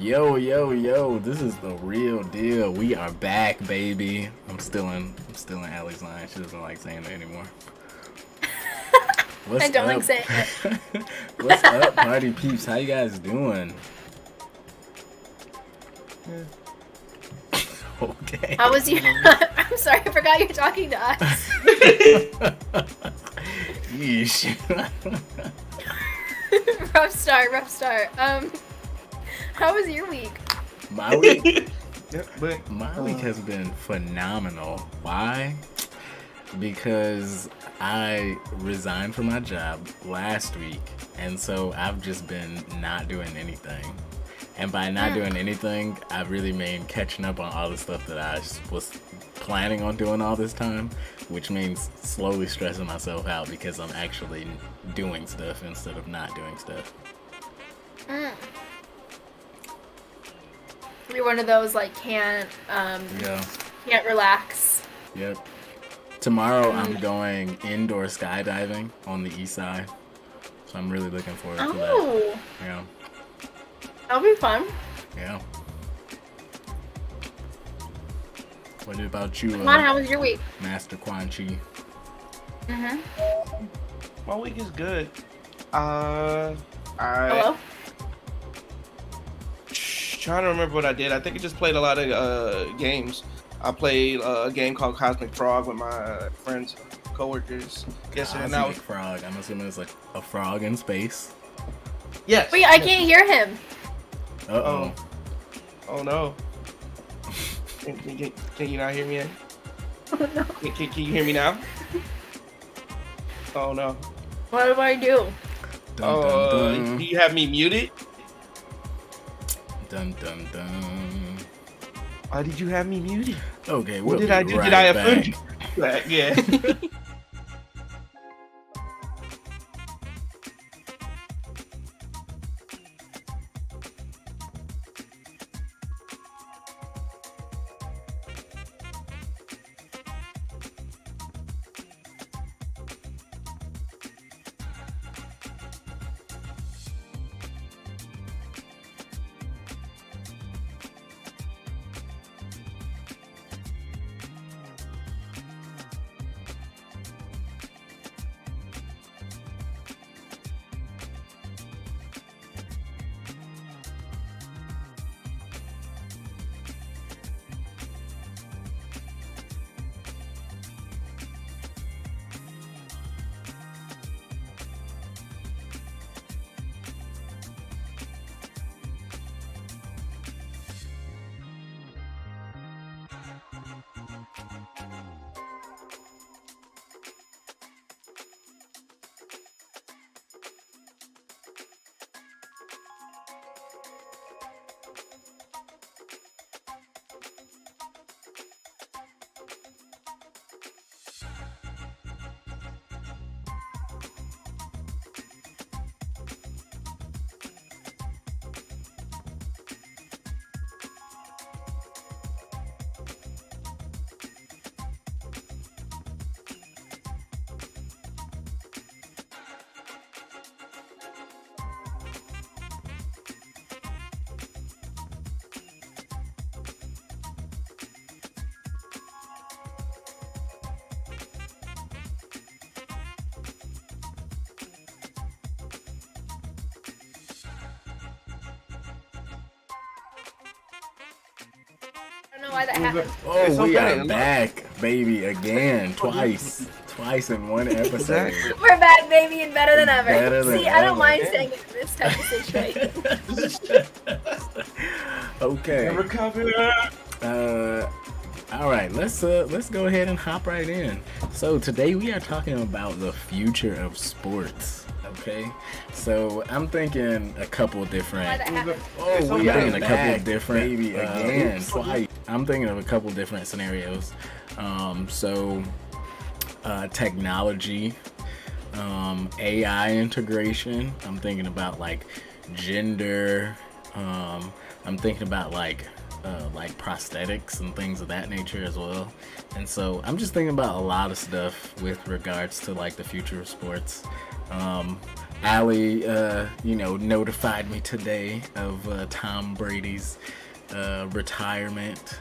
Yo, yo, yo, this is the real deal. We are back, baby. I'm still in Allie's line. She doesn't like saying it anymore. What's I don't up? like saying it. What's up, party peeps? How you guys doing? Okay. How was you? I'm sorry, I forgot you're talking to us. Yeesh. Rough start. How was your week? My week? But My week has been phenomenal. Why? Because I resigned from my job last week, and so I've just been not doing anything. And by not doing anything, I really mean catching up on all the stuff that I was planning on doing all this time, which means slowly stressing myself out because I'm actually doing stuff instead of not doing stuff. You're one of those like can't relax. Yep. Tomorrow I'm going indoor skydiving on the east side, so I'm really looking forward to that. Oh, Yeah. that'll be fun. Yeah. What about you, Come on, how was your week? Master Quan Chi? my week is good. Hello? Trying to remember what I did. I think I just played a lot of games. I played a game called Cosmic Frog with my friends, coworkers yesterday. And that was Frog. I'm assuming it's like a frog in space. yes. Wait, I can't hear him. Uh-oh. Oh no. Can you not hear me? Oh no. Can you hear me now? Oh no. What do I do? Dun, dun, Do dun. you have me muted? Dun, dun, dun. Why did you have me muted? Okay, What we'll did be I do? right Did I back. offend you? Yeah. I don't know why that happened. Oh, It's we okay. are back, baby, again, twice in one episode. Exactly. We're back, baby, and better than ever. Better than See, I don't ever. mind staying in this type of situation. Okay. Recover. All right, let's go ahead and hop right in. So today we are talking about the future of sports. Okay, so I'm thinking a couple different. Why that happened. Oh, we are in a couple of different. Baby, Again, twice. I'm thinking of a couple different scenarios. Technology, AI integration. I'm thinking about like gender. I'm thinking about like prosthetics and things of that nature as well. And so I'm just thinking about a lot of stuff with regards to like the future of sports. Allie, notified me today of Tom Brady's retirement,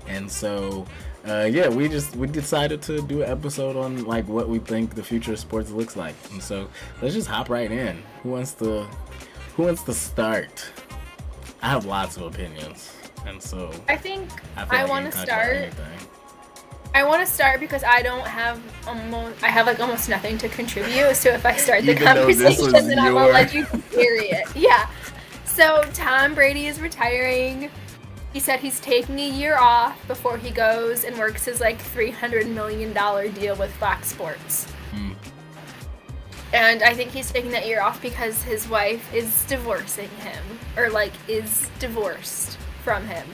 and so we decided to do an episode on like what we think the future of sports looks like, and so let's just hop right in. Who wants to start? I have lots of opinions, and so I think I I want to start. I want to start because I have like almost nothing to contribute. So if I start the conversation, then I won't let you carry it. Yeah. So Tom Brady is retiring. He said he's taking a year off before he goes and works his like $300 million deal with Fox Sports. And I think he's taking that year off because his wife is divorcing him, or like is divorced from him.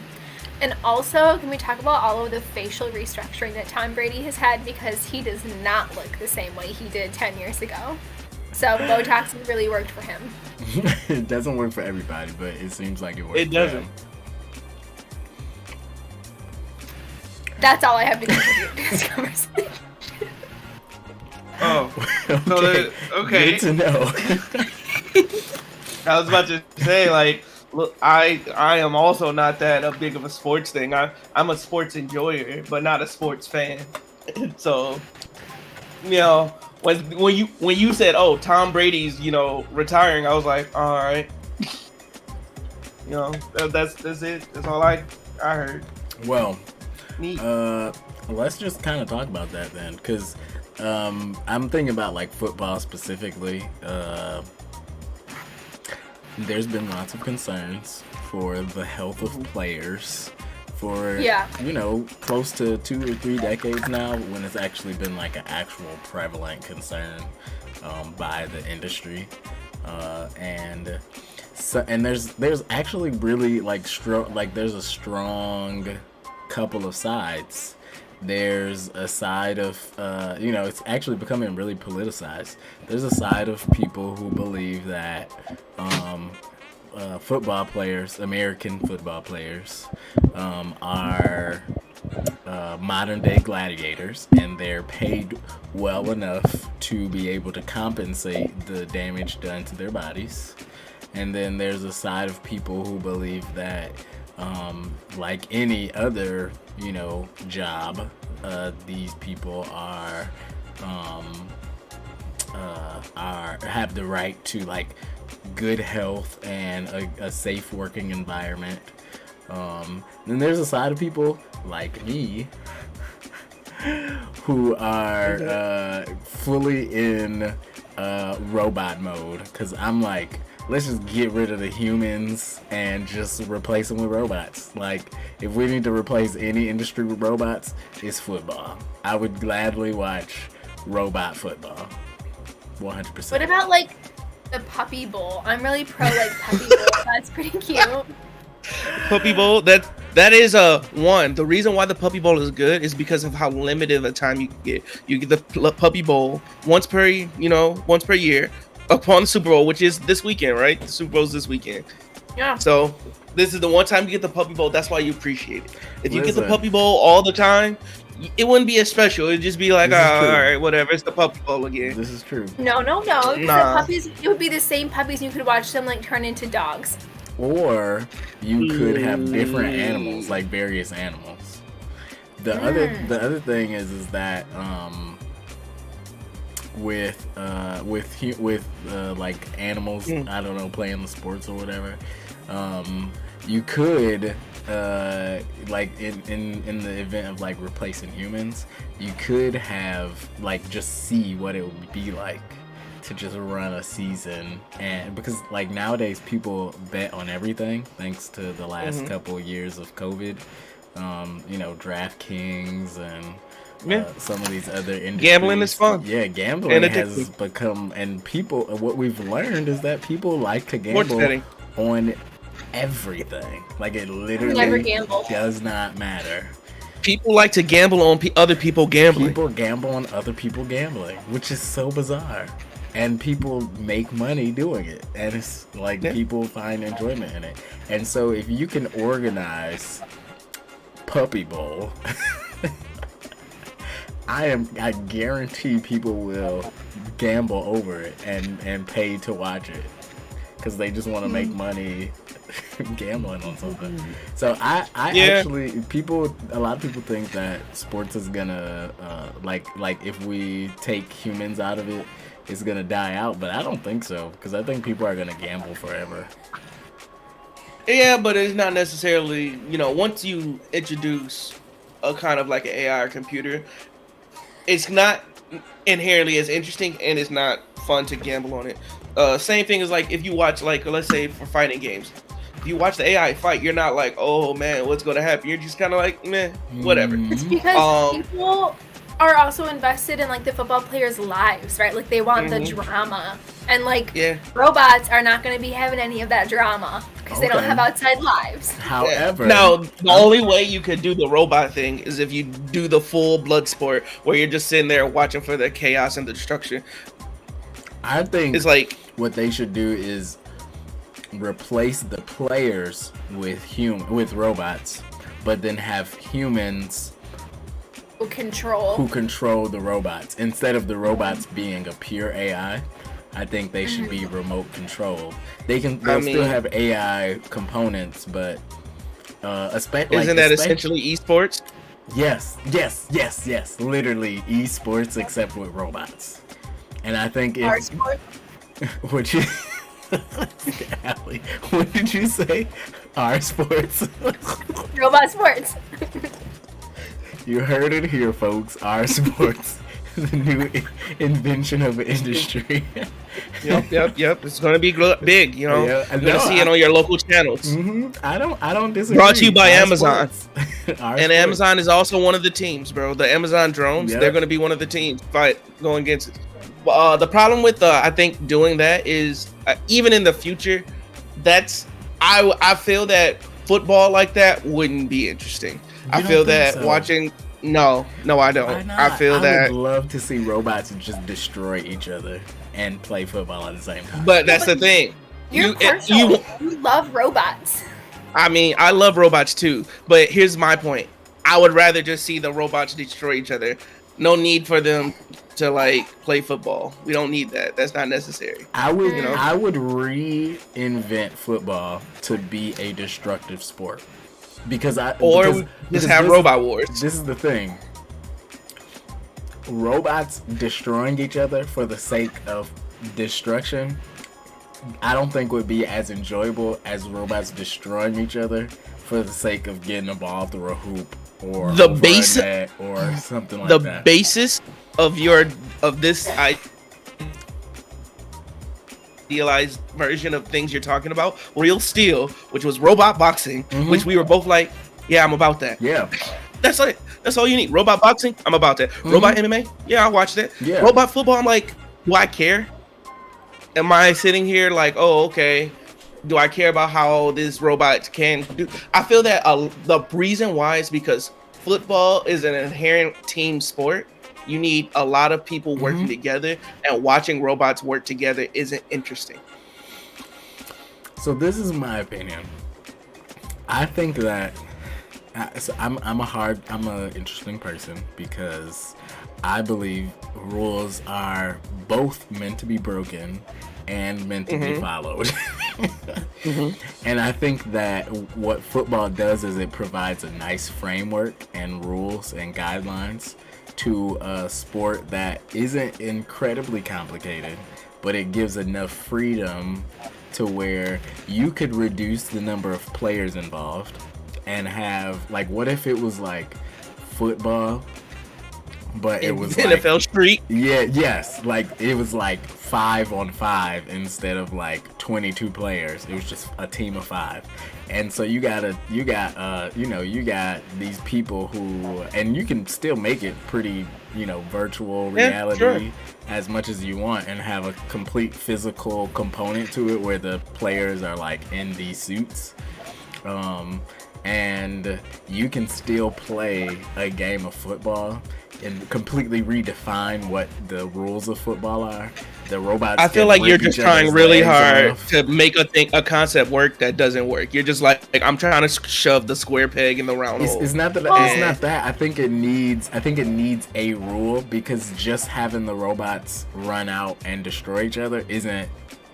And also, can we talk about all of the facial restructuring that Tom Brady has had, because he does not look the same way he did 10 years ago. So Botox has really worked for him. It doesn't work for everybody, but it seems like it works. It doesn't. For him. That's all I have to contribute to this conversation. Oh, okay. Good to know. I was about to say, like, look, I am also not that big of a sports thing. I'm a sports enjoyer, but not a sports fan. So, when you said, "Oh, Tom Brady's retiring," I was like, "All right." That's it. That's all I heard. Well, Neat. let's just kind of talk about that then, because I'm thinking about like football specifically. There's been lots of concerns for the health of players for close to 2 or 3 decades now, when it's actually been like an actual prevalent concern by the industry, and there's actually really there's a strong couple of sides. There's a side of it's actually becoming really politicized. There's a side of people who believe that football players, American football players, are modern day gladiators, and they're paid well enough to be able to compensate the damage done to their bodies. And then there's a side of people who believe that like any other job, these people have the right to like good health and a safe working environment. Then there's a side of people like me who are fully in robot mode, because I'm like, let's just get rid of the humans and just replace them with robots. Like, if we need to replace any industry with robots, it's football. I would gladly watch robot football. 100%. What about like the Puppy Bowl? I'm really pro like Puppy Bowl. That's pretty cute. Puppy Bowl, that is one. The reason why the Puppy Bowl is good is because of how limited a time you get. You get the Puppy Bowl once per year upon the Super Bowl, which is this weekend, right? The Super Bowl's this weekend. Yeah. So this is the one time you get the Puppy Bowl. That's why you appreciate it. If you get the Puppy Bowl all the time, it wouldn't be as special. It'd just be like, all right, whatever. It's the Puppy Bowl again. This is true. No. The puppies, it would be the same puppies. You could watch them like turn into dogs. Or you could have different animals, like various animals. The other thing is that with like animals, I don't know, playing the sports or whatever, you could like in the event of like replacing humans, you could have like just see what it would be like to just run a season. And because like nowadays people bet on everything thanks to the last couple years of COVID, DraftKings and some of these other industries. Gambling is fun. Yeah, gambling has become, and people, what we've learned is that people like to gamble on everything. Like, it literally does not matter. People like to gamble on other people gambling. People gamble on other people gambling, which is so bizarre. And people make money doing it. And it's like people find enjoyment in it. And so if you can organize Puppy Bowl, I guarantee people will gamble over it and pay to watch it because they just want to make money gambling on something. So I actually a lot of people think that sports is gonna like if we take humans out of it, it's gonna die out. But I don't think so because I think people are gonna gamble forever. Yeah, but it's not necessarily, once you introduce a kind of like an AI or computer, it's not inherently as interesting and it's not fun to gamble on it. Same thing as like if you watch, like, let's say for fighting games, if you watch the AI fight, you're not like, oh man, what's going to happen? You're just kind of like, meh, whatever. It's because people are also invested in like the football players' lives, right? Like they want the drama, and like robots are not going to be having any of that drama because they don't have outside lives. However, now the only way you could do the robot thing is if you do the full blood sport where you're just sitting there watching for the chaos and the destruction. I think it's like what they should do is replace the players with robots, but then have humans who control the robots instead of the robots being a pure AI. I think they should be remote controlled. They'll still have AI components, but isn't that essentially esports? Yes. Literally esports, except with robots. And I think it's what you. Allie, what did you say? Our sports. Robot sports. You heard it here, folks. Our sports, the new invention of an industry. Yep. It's gonna be big. You're gonna see it on your local channels. I don't disagree. Brought to you by Amazon. And Amazon is also one of the teams, bro. The Amazon drones, they're gonna be one of the teams going against it. The problem with I think doing that is even in the future, I feel that football like that wouldn't be interesting. I feel that watching. No, I don't. I feel that. I would love to see robots just destroy each other and play football at the same time. But that's the thing. You love robots. I mean, I love robots too. But here's my point. I would rather just see the robots destroy each other. No need for them to like play football. We don't need that. That's not necessary. I would reinvent football to be a destructive sport. Because have robot wars. This is the thing. Robots destroying each other for the sake of destruction, I don't think would be as enjoyable as robots destroying each other for the sake of getting a ball through a hoop or the base or something like that. The basis of this idealized version of things you're talking about, Real Steel, which was robot boxing, which we were both like, yeah, I'm about that. Yeah. That's it. That's all you need. Robot boxing, I'm about that. Robot MMA, yeah, I watched that. Yeah. Robot football, I'm like, do I care? Am I sitting here like, oh, okay, do I care about how this robot can do? I feel that the reason why is because football is an inherent team sport. You need a lot of people working together, and watching robots work together isn't interesting. So this is my opinion. I think that I'm an interesting person because I believe rules are both meant to be broken and meant to be followed. And I think that what football does is it provides a nice framework and rules and guidelines to a sport that isn't incredibly complicated, but it gives enough freedom to where you could reduce the number of players involved and have, like, what if it was like football, but it was NFL like, Street? Yeah, yes. Like, it was like 5-on-5 instead of like 22 players. It was just a team of 5. And so you got these people who, and you can still make it pretty, virtual reality as much as you want and have a complete physical component to it where the players are like in these suits. And you can still play a game of football and completely redefine what the rules of football are, The robots. I feel can like you're rip just each trying other's really legs hard off. to make a concept work that doesn't work. You're just like I'm trying to shove the square peg in the round hole. It's not that. It's not that. I think it needs a rule, because just having the robots run out and destroy each other isn't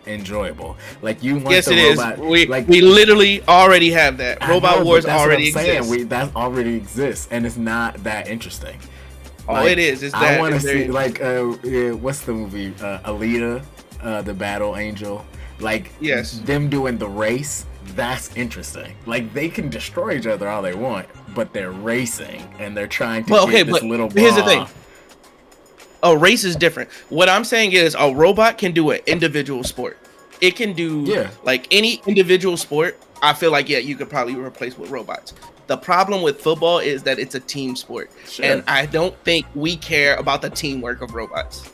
enjoyable. Like, you want Yes, the it robot. is. Like, We literally already have that. I Robot know, Wars but that's already what I'm saying. exists. That already exists, and it's not that interesting. All it is that I want to is see, like, what's the movie? Alita, the Battle Angel. Like, Yes. them doing the race. That's interesting. Like, they can destroy each other all they want, but they're racing and they're trying to get this little ball. Here's the thing. A race is different. What I'm saying is a robot can do an individual sport. It can do like any individual sport. I feel like you could probably replace with robots. The problem with football is that it's a team sport, and I don't think we care about the teamwork of robots.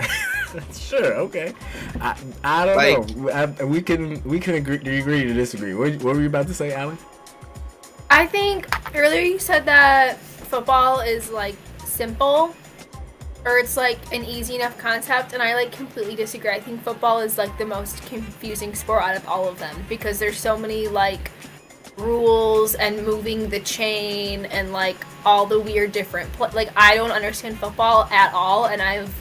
Sure, okay. I don't know. We can agree to disagree. What were you about to say, Allie? I think earlier you said that football is like simple, or it's like an easy enough concept, and I like completely disagree. I think football is like the most confusing sport out of all of them, because there's so many like rules and moving the chain and like all the weird different like I don't understand football at all, and I've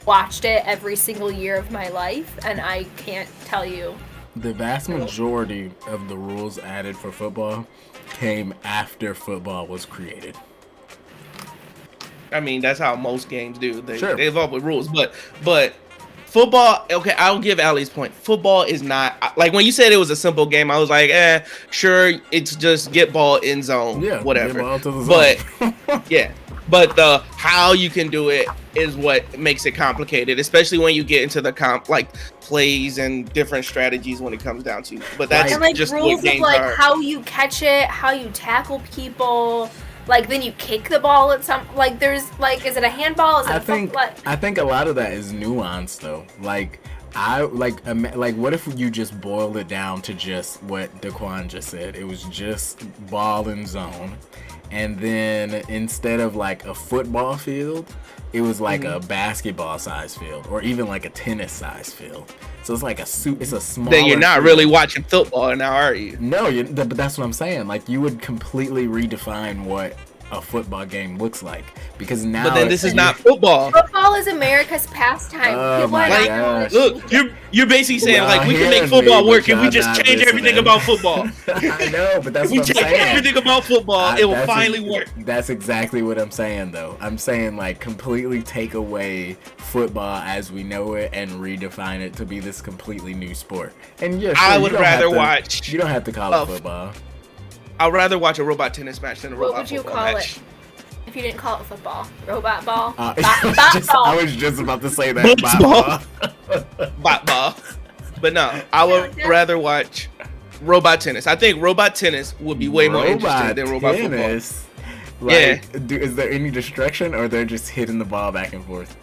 watched it every single year of my life, and I can't tell you. The vast majority of the rules added for football came after football was created. I mean, that's how most games do. They evolve with rules, but football. Okay, I'll give Allie's point. Football is not like when you said it was a simple game. I was like, sure, it's just get ball in zone, whatever. Get ball to the zone. But but the how you can do it is what makes it complicated, especially when you get into the plays and different strategies when it comes down to. But that's and, like, just rules what games of like are. how you catch it, how you tackle people. Like, then you kick the ball at some, like, there's, like, is it a handball? Is it I think a lot of that is nuance, though. Like, what if you just boiled it down to just what Daquan just said? It was just ball and zone. And then instead of, like, a football field, it was like a basketball-sized field, or even like a tennis-sized field. So it's like it's a small. Then you're not really watching football now, are you? No, but that's what I'm saying. Like, you would completely redefine what a football game looks like, because now. But then this is not football. Football is America's pastime. Oh my gosh. Look, you're basically saying like we can make football work if we just change everything about football. I know, but that's what I'm saying. If we change everything about football, it will finally work. That's exactly what I'm saying, though. I'm saying, like, completely take away football as we know it and redefine it to be this completely new sport. And yeah, sure, I would rather watch. You don't have to call it football. I'd rather watch a robot tennis match than a robot football match. What would you call it? If you didn't call it football, robot ball. Bot I was just about to say that. Bot ball. But no, I would rather watch robot tennis. I think robot tennis would be way more interesting than robot tennis. Football. Like, is there any destruction, or they're just hitting the ball back and forth?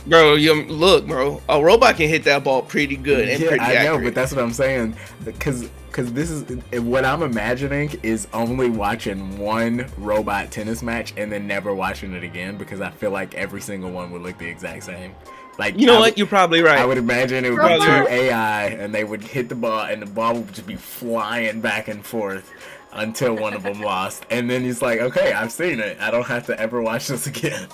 Bro, look, bro. A robot can hit that ball pretty good and pretty accurate. I know, but that's what I'm saying. Because this is what I'm imagining is only watching one robot tennis match and then never watching it again, because I feel like every single one would look the exact same. Like, you know what? You're probably right. I would imagine it would be two AI, and they would hit the ball, and the ball would just be flying back and forth until one of them lost. And then he's like, okay, I've seen it. I don't have to ever watch this again.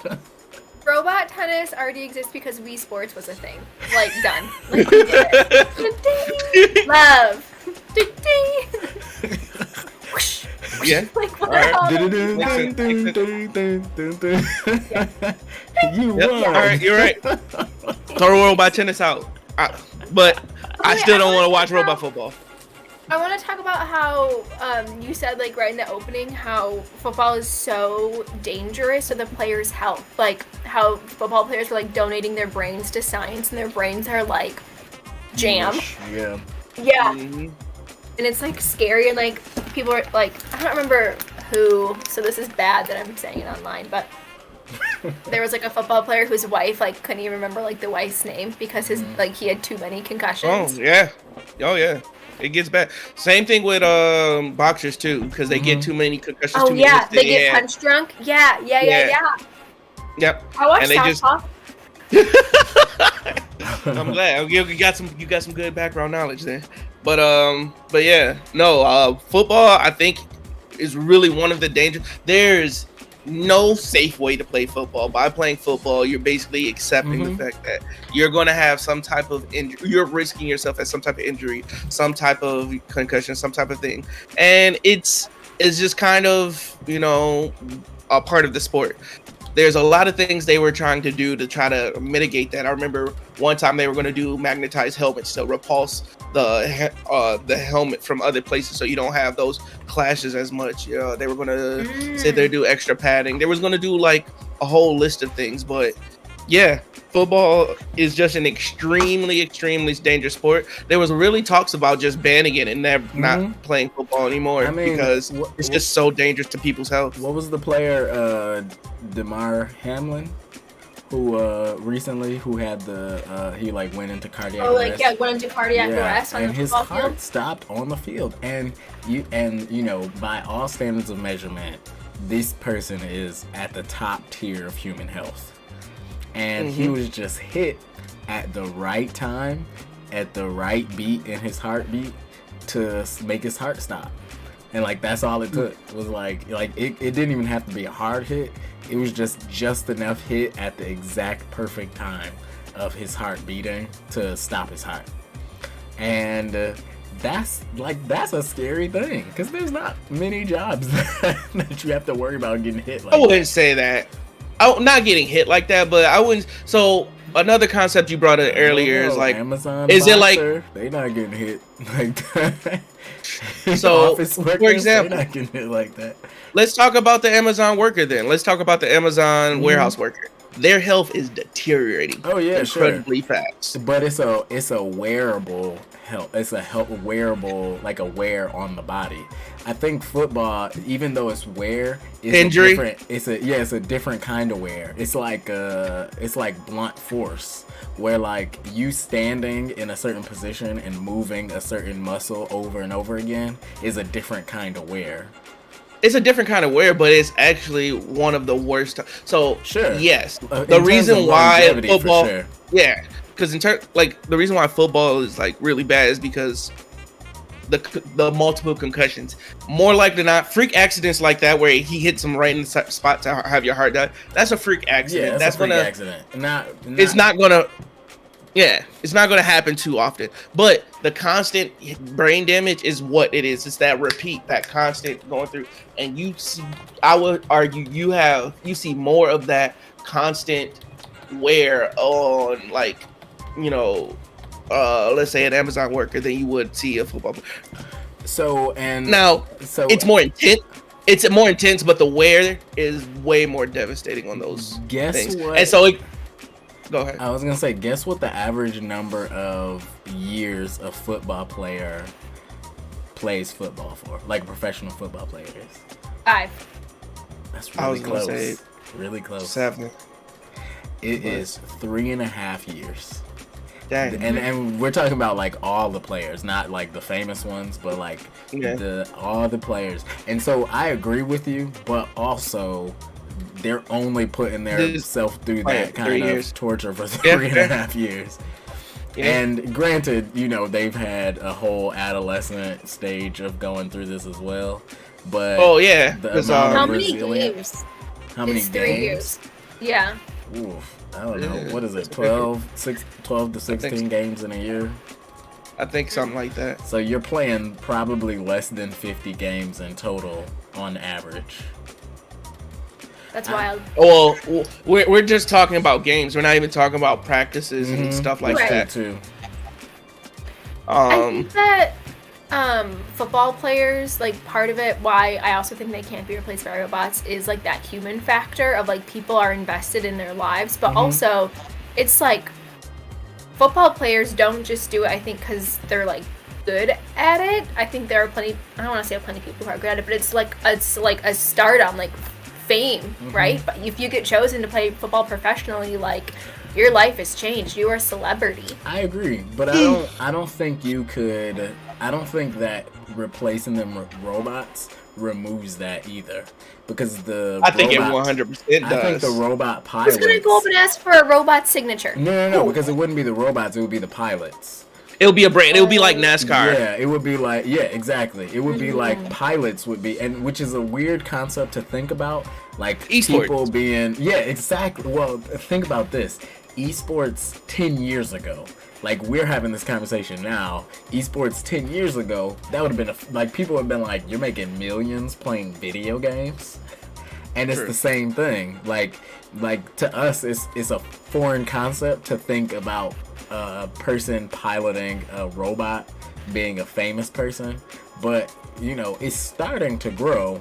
Robot tennis already exists because Wii Sports was a thing. Like, done. Like, we did it. Love. Whoosh. Yeah. Like, what the hell? You won. All right, you're right. Throw robot tennis out. But I still don't want to watch robot football. I want to talk about how you said, like, right in the opening, how football is so dangerous to the players' health. Like, how football players are, like, donating their brains to science, and their brains are, like, jam. Yeah. Yeah. Mm-hmm. And it's, like, scary, and, like, people are, like, I don't remember who, so this is bad that I'm saying it online, but there was, like, a football player whose wife, like, couldn't even remember, like, the wife's name because his, like, he had too many concussions. Oh, yeah. It gets bad. Same thing with boxers too, because they get too many concussions. Oh yeah, they get punch drunk. Yeah. Yep. I watched Southpaw. I'm glad you got some good background knowledge there. But yeah, no, football I think is really one of the dangers. There's no safe way to play football. By playing football, you're basically accepting the fact that you're going to have some type of injury. You're risking yourself at some type of injury, some type of concussion, some type of thing, and it's just kind of a part of the sport. There's a lot of things they were trying to do to try to mitigate that. I remember one time they were going to do magnetized helmets to repulse the helmet from other places, so you don't have those clashes as much. They were going to say they do extra padding. They was going to do like a whole list of things, but yeah, football is just an extremely, extremely dangerous sport. There was really talks about just banning it and not playing football anymore because it's just so dangerous to people's health. What was the player, Damar Hamlin, who recently had the he like went into cardiac arrest? Went into cardiac arrest on and the his football heart field. stopped on the field, and by all standards of measurement, this person is at the top tier of human health. And he was just hit at the right time, at the right beat in his heartbeat to make his heart stop. And like that's all it took was like it didn't even have to be a hard hit. It was just enough hit at the exact perfect time of his heart beating to stop his heart. And that's a scary thing because there's not many jobs that you have to worry about getting hit like I wouldn't say that. Not getting hit like that, but I wouldn't. So another concept you brought up earlier is like Amazon. Is boxer, it like they not getting hit like that? So, Office workers, for example, they not getting hit like that. Let's talk about the Amazon worker then. Let's talk about the Amazon warehouse worker. Their health is deteriorating. Oh yeah, incredibly fast. But it's a wearable health. It's a wearable, like a wear on the body. I think football, even though it's wear, injury. It's a different kind of wear. It's like blunt force, where like you standing in a certain position and moving a certain muscle over and over again is a different kind of wear. It's a different kind of wear, but it's actually one of the worst. So yes, the reason why football, because the reason why football is like really bad is because the multiple concussions. More likely than not, freak accidents like that where he hits him right in the spot to have your heart die. That's a freak accident. Yeah, that's a freak accident. It's not gonna. Yeah, it's not going to happen too often. But the constant brain damage is what it is. It's that repeat, that constant going through. And you see, I would argue you see more of that constant wear on, like, let's say an Amazon worker than you would see a football player. So it's more intense. It's more intense, but the wear is way more devastating on those things. What? And so go ahead. I was gonna say, guess what the average number of years a football player plays football for, like a professional football player is? 5. That's really close. Say really close. 7. It is 3.5 years. Dang. And we're talking about like all the players, not like the famous ones, but like all the players. And so I agree with you, but also they're only putting themselves through that kind of torture for 3.5 years. Yeah. And granted, they've had a whole adolescent stage of going through this as well. But how many games? How many games? 3 years. Yeah. Oof, I don't know. What is it? 12 to 16 games in a year? I think something like that. So you're playing probably less than 50 games in total on average. That's wild. Well, we're just talking about games. We're not even talking about practices and stuff like that. Too. I think that football players, like, part of it, why I also think they can't be replaced by robots, is like that human factor of like people are invested in their lives, but also it's like football players don't just do it, I think, because they're like good at it. I think there are plenty. I don't want to say plenty of people who are good at it, but it's like a stardom, like fame, right? But if you get chosen to play football professionally, like, your life has changed. You are a celebrity. I agree, but I don't think you could. I don't think that replacing them with robots removes that either, because I think it 100% does. I think the robot pilots. Who's gonna go up and ask for a robot signature? No, because it wouldn't be the robots; it would be the pilots. It'll be a brand. It'll be like NASCAR. Yeah, it would be like exactly. It would be like pilots would be, and which is a weird concept to think about. Like Esports. people being exactly. Well, think about this: esports 10 years ago. Like we're having this conversation now. Esports 10 years ago, that would have been like people would have been like, "You're making millions playing video games," and it's the same thing. Like to us, it's a foreign concept to think about a person piloting a robot being a famous person, but it's starting to grow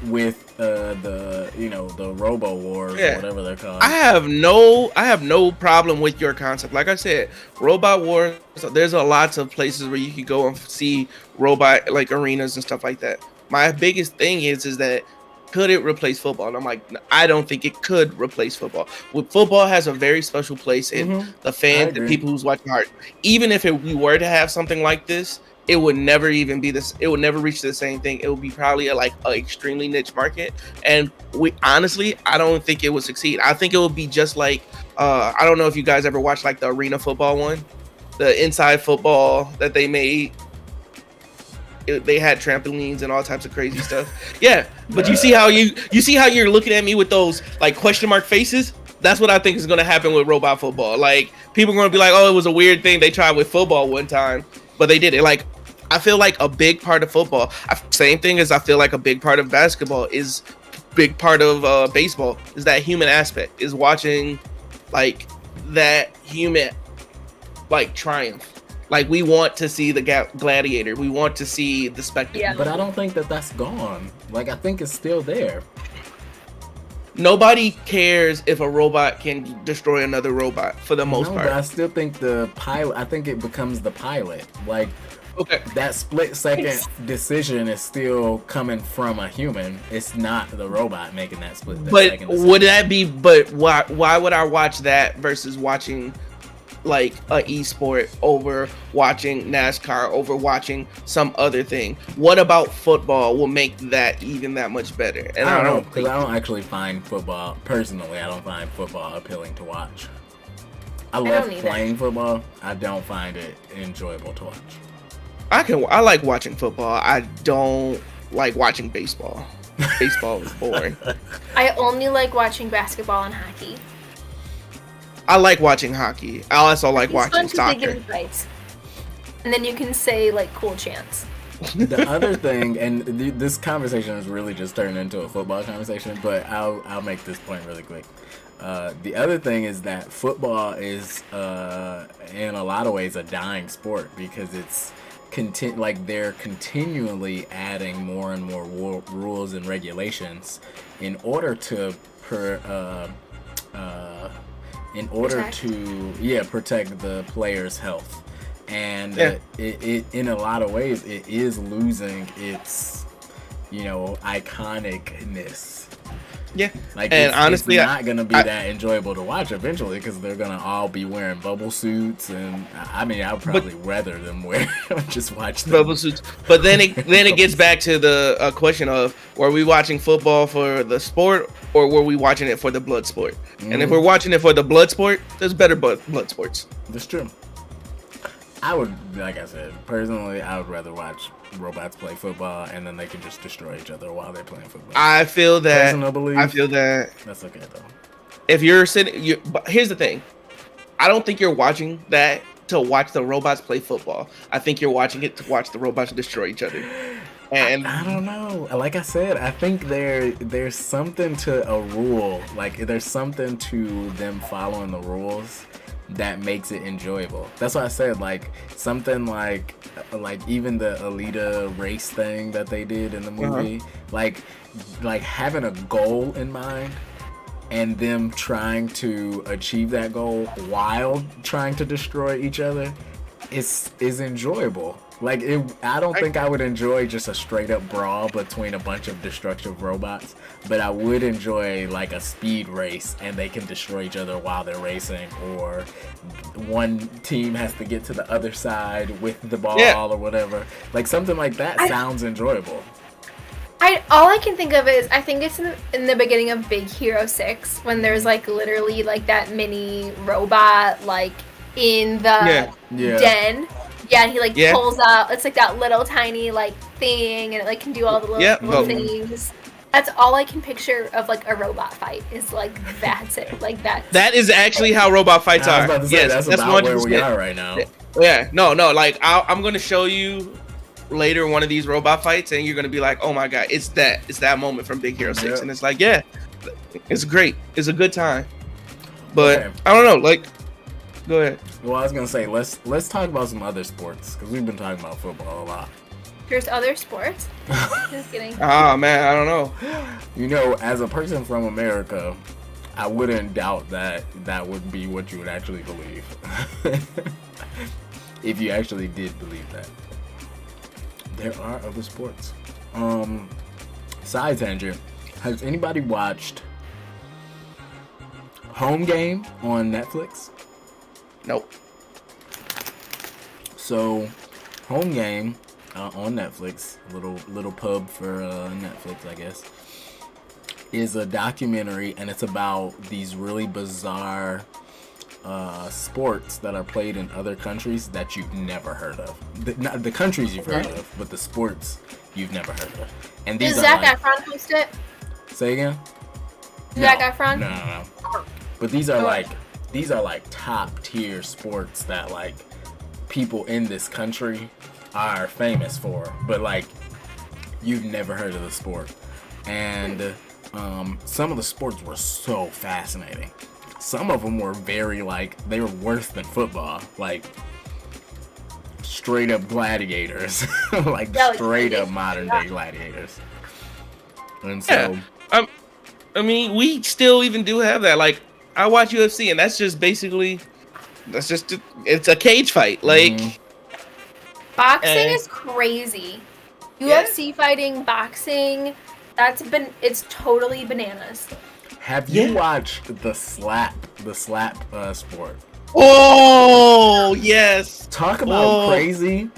with the Robo Wars or whatever they're called. I have no problem with your concept. Like I said, Robot Wars, there's lots of places where you can go and see robot like arenas and stuff like that. My biggest thing is that could it replace football? And I'm like, I don't think it could replace football. Football has a very special place in the fans, the people who's watching art. Even if we were to have something like this, it would never even be this. It would never reach the same thing. It would be probably a extremely niche market. And I don't think it would succeed. I think it would be just like, I don't know if you guys ever watched like the arena football one, the inside football that they made. They had trampolines and all types of crazy stuff. Yeah, but you see how you're looking at me with those like question mark faces? That's what I think is going to happen with robot football. Like people are going to be like, "Oh, it was a weird thing they tried with football one time, but they did it." Like I feel like a big part of football, same thing as I feel like a big part of basketball is big part of baseball is that human aspect, is watching like that human like triumph. Like we want to see the gladiator. We want to see the spectacle. Yeah. But I don't think that's gone. Like I think it's still there. Nobody cares if a robot can destroy another robot for the most part. But I still think the pilot. I think it becomes the pilot. Like that split second decision is still coming from a human. It's not the robot making that split second decision. Would that be? But why would I watch that versus watching like a esport over watching NASCAR over watching some other thing? What about football will make that even that much better? And I don't know, because I don't actually find football personally. I don't find football appealing to watch. I love playing football. I don't find it enjoyable to watch. I like watching football. I don't like watching baseball. Baseball is boring. I only like watching basketball and hockey. I like watching hockey. I also like watching soccer. They get in fights. And then you can say like cool chants. The other thing, and this conversation has really just turned into a football conversation, but I'll make this point really quick. The other thing is that football is in a lot of ways a dying sport because it's they're continually adding more and more rules and regulations in order to protect the player's health, and it in a lot of ways it is losing its iconicness. Yeah, like and honestly, it's not gonna be that enjoyable to watch eventually because they're gonna all be wearing bubble suits, and I mean I'd probably rather them wear just watch them. Bubble suits. But then it gets back to the question of, were we watching football for the sport or were we watching it for the blood sport? And if we're watching it for the blood sport, there's better blood sports. That's true. I would, like I said, personally, I would rather watch robots play football and then they can just destroy each other while they're playing football. I feel that. I feel that. That's okay though. If you're sitting, but here's the thing. I don't think you're watching that to watch the robots play football. I think you're watching it to watch the robots destroy each other. And I don't know. Like I said, I think there's something to a rule. Like there's something to them following the rules that makes it enjoyable. That's why I said like something like even the Alita race thing that they did in the movie, like having a goal in mind and them trying to achieve that goal while trying to destroy each other is enjoyable. Like I don't think I would enjoy just a straight up brawl between a bunch of destructive robots, but I would enjoy like a speed race and they can destroy each other while they're racing, or one team has to get to the other side with the ball or whatever. Like something like that sounds enjoyable. All I can think of is I think it's in the beginning of Big Hero 6 when there's like literally like that mini robot like in the den. Yeah, he like pulls out. It's like that little tiny like thing, and it like can do all the little things. That's all I can picture of like a robot fight is like that's it, like that. That is actually how robot fights are. Yes, that's about where we are right now. Yeah, no, like I'm gonna show you later one of these robot fights, and you're gonna be like, oh my god, it's that moment from Big Hero 6, and it's like, yeah, it's great, it's a good time, but I don't know, like, go ahead. Well, I was gonna say let's talk about some other sports because we've been talking about football a lot. There's other sports. Just kidding. Oh man, I don't know. You know, as a person from America, I wouldn't doubt that would be what you would actually believe. If you actually did believe that. There are other sports. Side tangent. Has anybody watched Home Game on Netflix? Nope. So, Home Game on Netflix, little pub for Netflix, I guess, is a documentary, and it's about these really bizarre sports that are played in other countries that you've never heard of. Not the countries you've heard of, but the sports you've never heard of. And these Does Zac Efron host it? Say again? Zac Efron? No. But these are like top tier sports that like people in this country are famous for, but like you've never heard of the sport. And some of the sports were so fascinating. Some of them were very like they were worse than football, like straight up gladiators, like straight up modern day gladiators. And so, I mean, we still even do have that. Like, I watch UFC, and that's just basically, it's a cage fight. Like, boxing is crazy. UFC fighting, boxing, it's totally bananas. Have you watched the slap sport? Oh, yes. Talk about crazy.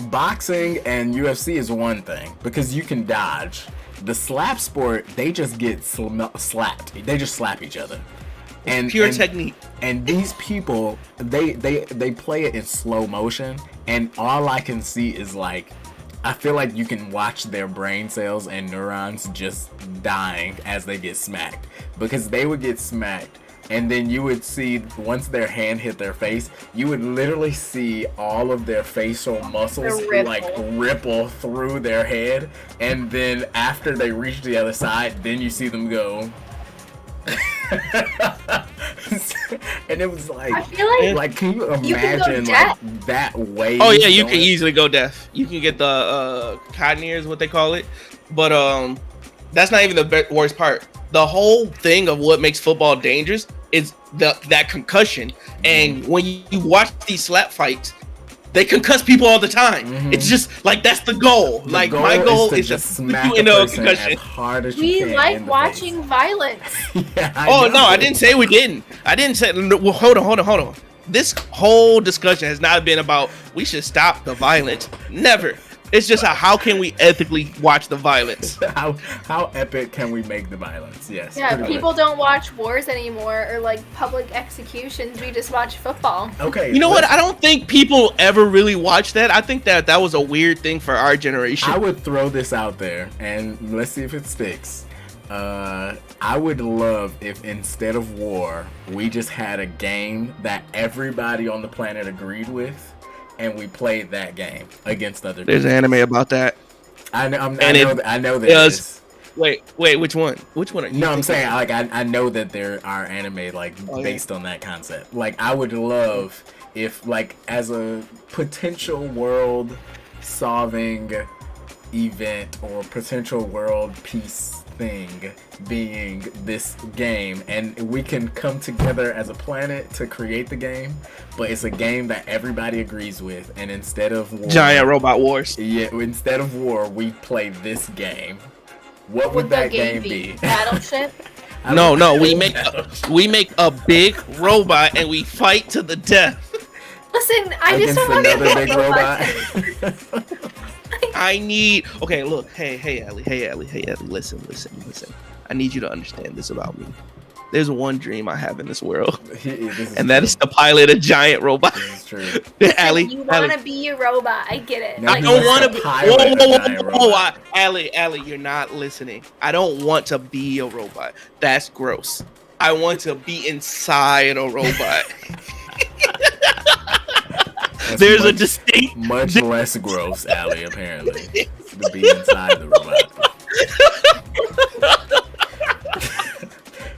Boxing and UFC is one thing because you can dodge. The slap sport, they just get slapped. They just slap each other. And pure technique. And these people, they play it in slow motion, and all I can see is like, I feel like you can watch their brain cells and neurons just dying as they get smacked, because they would get smacked, and then you would see once their hand hit their face, you would literally see all of their facial muscles like ripple through their head, and then after they reach the other side, then you see them go. And it was like, I feel like can you imagine like that wave? Oh yeah, you can easily go deaf. You can get the cotton ears, what they call it. But that's not even the worst part. The whole thing of what makes football dangerous is that concussion. And when you watch these slap fights, they concuss people all the time. It's just like that's the goal. My goal is to smack you into a concussion. As hard as we like watching violence. I didn't say we didn't. I didn't say. Well, hold on. This whole discussion has not been about we should stop the violence. Never. It's just how can we ethically watch the violence? How epic can we make the violence? Yes. Yeah, people don't watch wars anymore or like public executions. We just watch football. Okay. You know what? I don't think people ever really watch that. I think that was a weird thing for our generation. I would throw this out there and let's see if it sticks. I would love if instead of war, we just had a game that everybody on the planet agreed with. And we played that game against other. There's an anime about that. I know that. Is. Wait, which one? Which one are you? No, I'm saying like I know that there are anime like based on that concept. Like I would love if like as a potential world solving event or potential world peace thing being this game, and we can come together as a planet to create the game, but it's a game that everybody agrees with, and instead of war, giant robot wars, instead of war we play this game. What would that game be? Battleship? No, we make a big robot and we fight to the death. Listen, I just don't want another big robot. I need. Okay, look. Hey, Ellie. Listen. I need you to understand this about me. There's one dream I have in this world, and that is to pilot a giant robot. This is true. Allie, you want to be a robot. I get it. No, I don't want to be. whoa, Allie, you're not listening. I don't want to be a robot. That's gross. I want to be inside a robot. There's a distinct, much less gross, Allie. Apparently, to be inside the robot.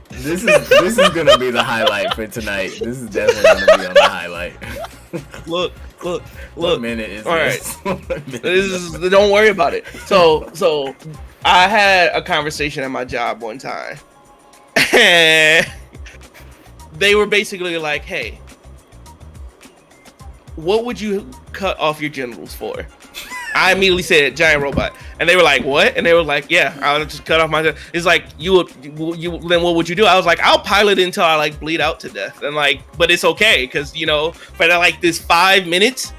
This is gonna be the highlight for tonight. This is definitely gonna be on the highlight. Look. What minute is all this? Right. Don't worry about it. So I had a conversation at my job one time, and they were basically like, "Hey, what would you cut off your genitals for?" I immediately said giant robot, and they were like, "What?" And they were like, "Yeah, I'll just cut off my." It's like you then what would you do? I was like, "I'll pilot it until I like bleed out to death," and like, but it's okay because for like this 5 minutes,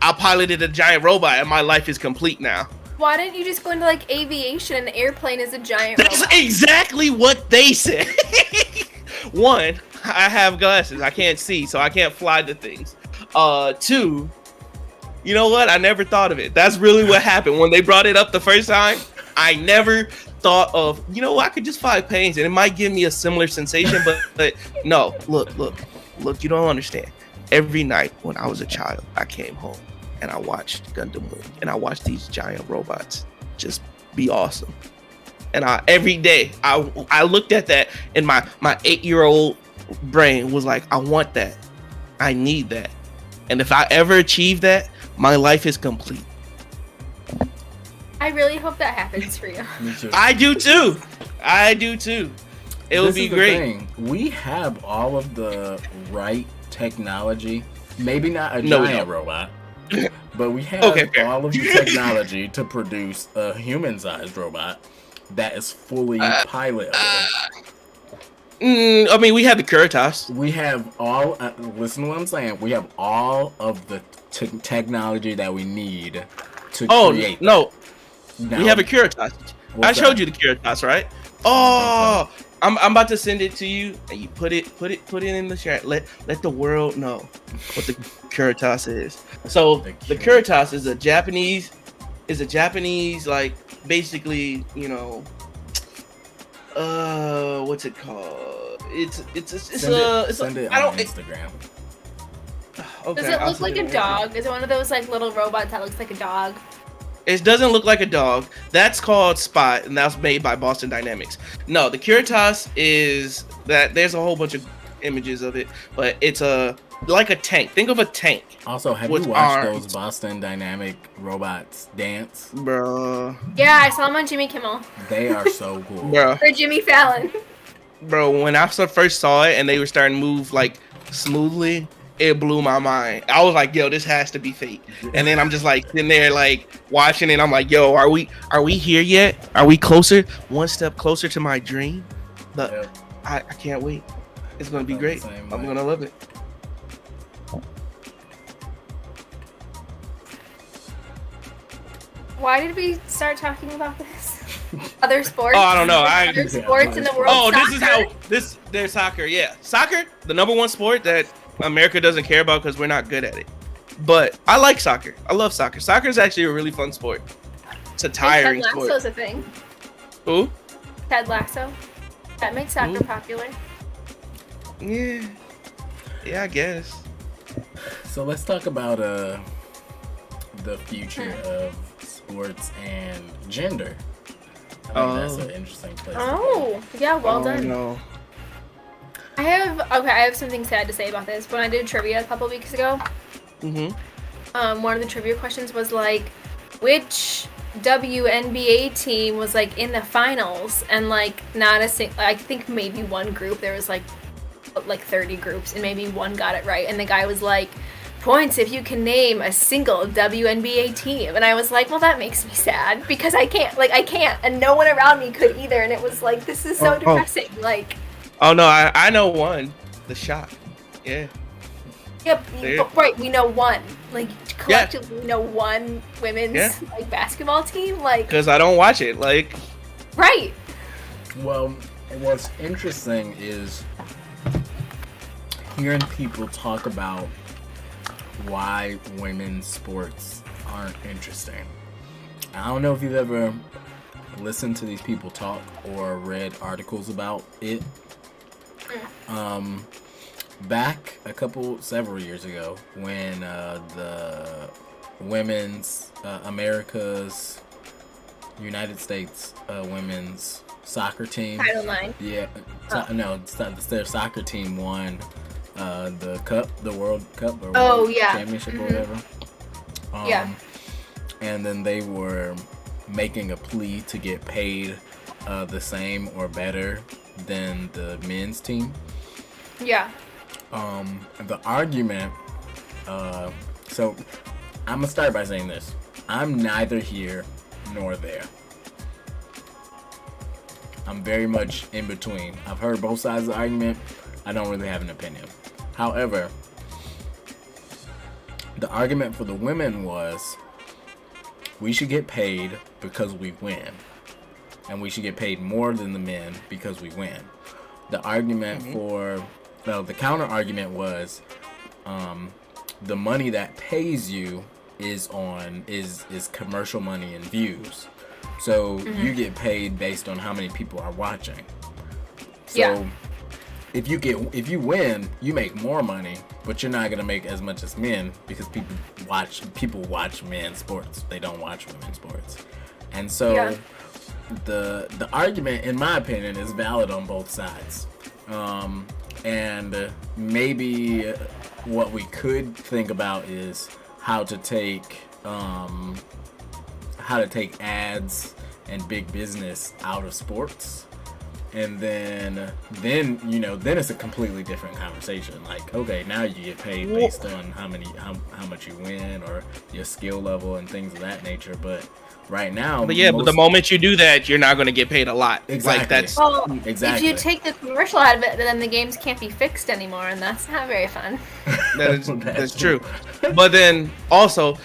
I piloted a giant robot, and my life is complete now. Why didn't you just go into like aviation? An airplane is a giant That's robot. exactly what they said. One, I have glasses, I can't see, so I can't fly the things. Two. You know what? I never thought of it. That's really what happened. When they brought it up the first time, I never thought of, I could just fly planes and it might give me a similar sensation, but no. Look, you don't understand. Every night when I was a child, I came home and I watched Gundam Wing and I watched these giant robots just be awesome. And every day I looked at that and my 8-year-old brain was like, I want that. I need that. And if I ever achieve that, my life is complete. I really hope that happens for you. Me too. I do too. It would be great. Thing. We have all of the right technology. Maybe not a giant robot, but we have all of the technology to produce a human-sized robot that is fully pilotable. I mean, we have the Curitas. We have all. Listen to what I'm saying. We have all of the technology that we need to create. No, now, we have a Curitas. I showed you the Curitas, right? Oh, I'm about to send it to you, and you put it in the chat. Let the world know what the Curitas is. So the Curitas is a Japanese like basically what's it called? It's send it on Instagram. Okay, does it look like a dog? Is it one of those like little robots that looks like a dog? It doesn't look like a dog. That's called Spot, and that's made by Boston Dynamics. No, the Curitas is that. There's a whole bunch of images of it, but it's like a tank. Think of a tank. Also, have you watched those Boston Dynamic robots dance? Bro. Yeah, I saw them on Jimmy Kimmel. They are so cool. Bro. Or Jimmy Fallon. Bro, when I first saw it and they were starting to move like smoothly, it blew my mind. I was like, yo, this has to be fake. And then I'm just like sitting there like watching it. I'm like, yo, are we here yet? Are we closer? One step closer to my dream? I can't wait. It's gonna be great. I'm gonna love it. Why did we start talking about this? Other sports? Oh, I don't know. Other sports in the world. Oh, soccer? this is how there's soccer. Yeah, soccer, the number one sport that America doesn't care about because we're not good at it. But I like soccer. I love soccer. Soccer is actually a really fun sport. It's a tiring Ted sport. Lasso's a thing. Who? Ted Lasso. That makes soccer popular. Yeah, I guess. So let's talk about the future of sports and gender. I think that's an interesting place. Yeah, well done. No. I have something sad to say about this. When I did trivia a couple weeks ago, one of the trivia questions was like, which WNBA team was like in the finals, and like not a I think maybe one group there was like 30 groups and maybe one got it right, and the guy was like, points if you can name a single WNBA team. And I was like, well, that makes me sad because I can't, and no one around me could either, and it was like, this is so depressing. Like, oh no, I know one. The Shot. Yeah. Yep, but right, we know one. Like, collectively, we know one women's like basketball team. Like, because I don't watch it. Like, right. Well, what's interesting is hearing people talk about why women's sports aren't interesting. I don't know if you've ever listened to these people talk or read articles about it. Back several years ago, when the women's America's United States women's soccer team, Title IX. yeah, their soccer team won the cup, the World Cup or World Championship or whatever. And then they were making a plea to get paid the same or better than the men's team. Yeah. The argument, so I'm gonna start by saying this. I'm neither here nor there. I'm very much in between. I've heard both sides of the argument. I don't really have an opinion. However, the argument for the women was we should get paid because we win. And we should get paid more than the men because we win. The argument the counter argument was the money that pays you is commercial money and views. So you get paid based on how many people are watching. So if you win, you make more money, but you're not gonna make as much as men because people watch men's sports. They don't watch women's sports. And so the argument, in my opinion, is valid on both sides. And maybe what we could think about is how to take ads and big business out of sports, and then it's a completely different conversation. Like, okay, now you get paid based on how much you win or your skill level and things of that nature. But right now, but the moment you do that, you're not going to get paid a lot. Exactly. Like if you take the commercial out of it, then the games can't be fixed anymore, and that's not very fun. That's true. But then also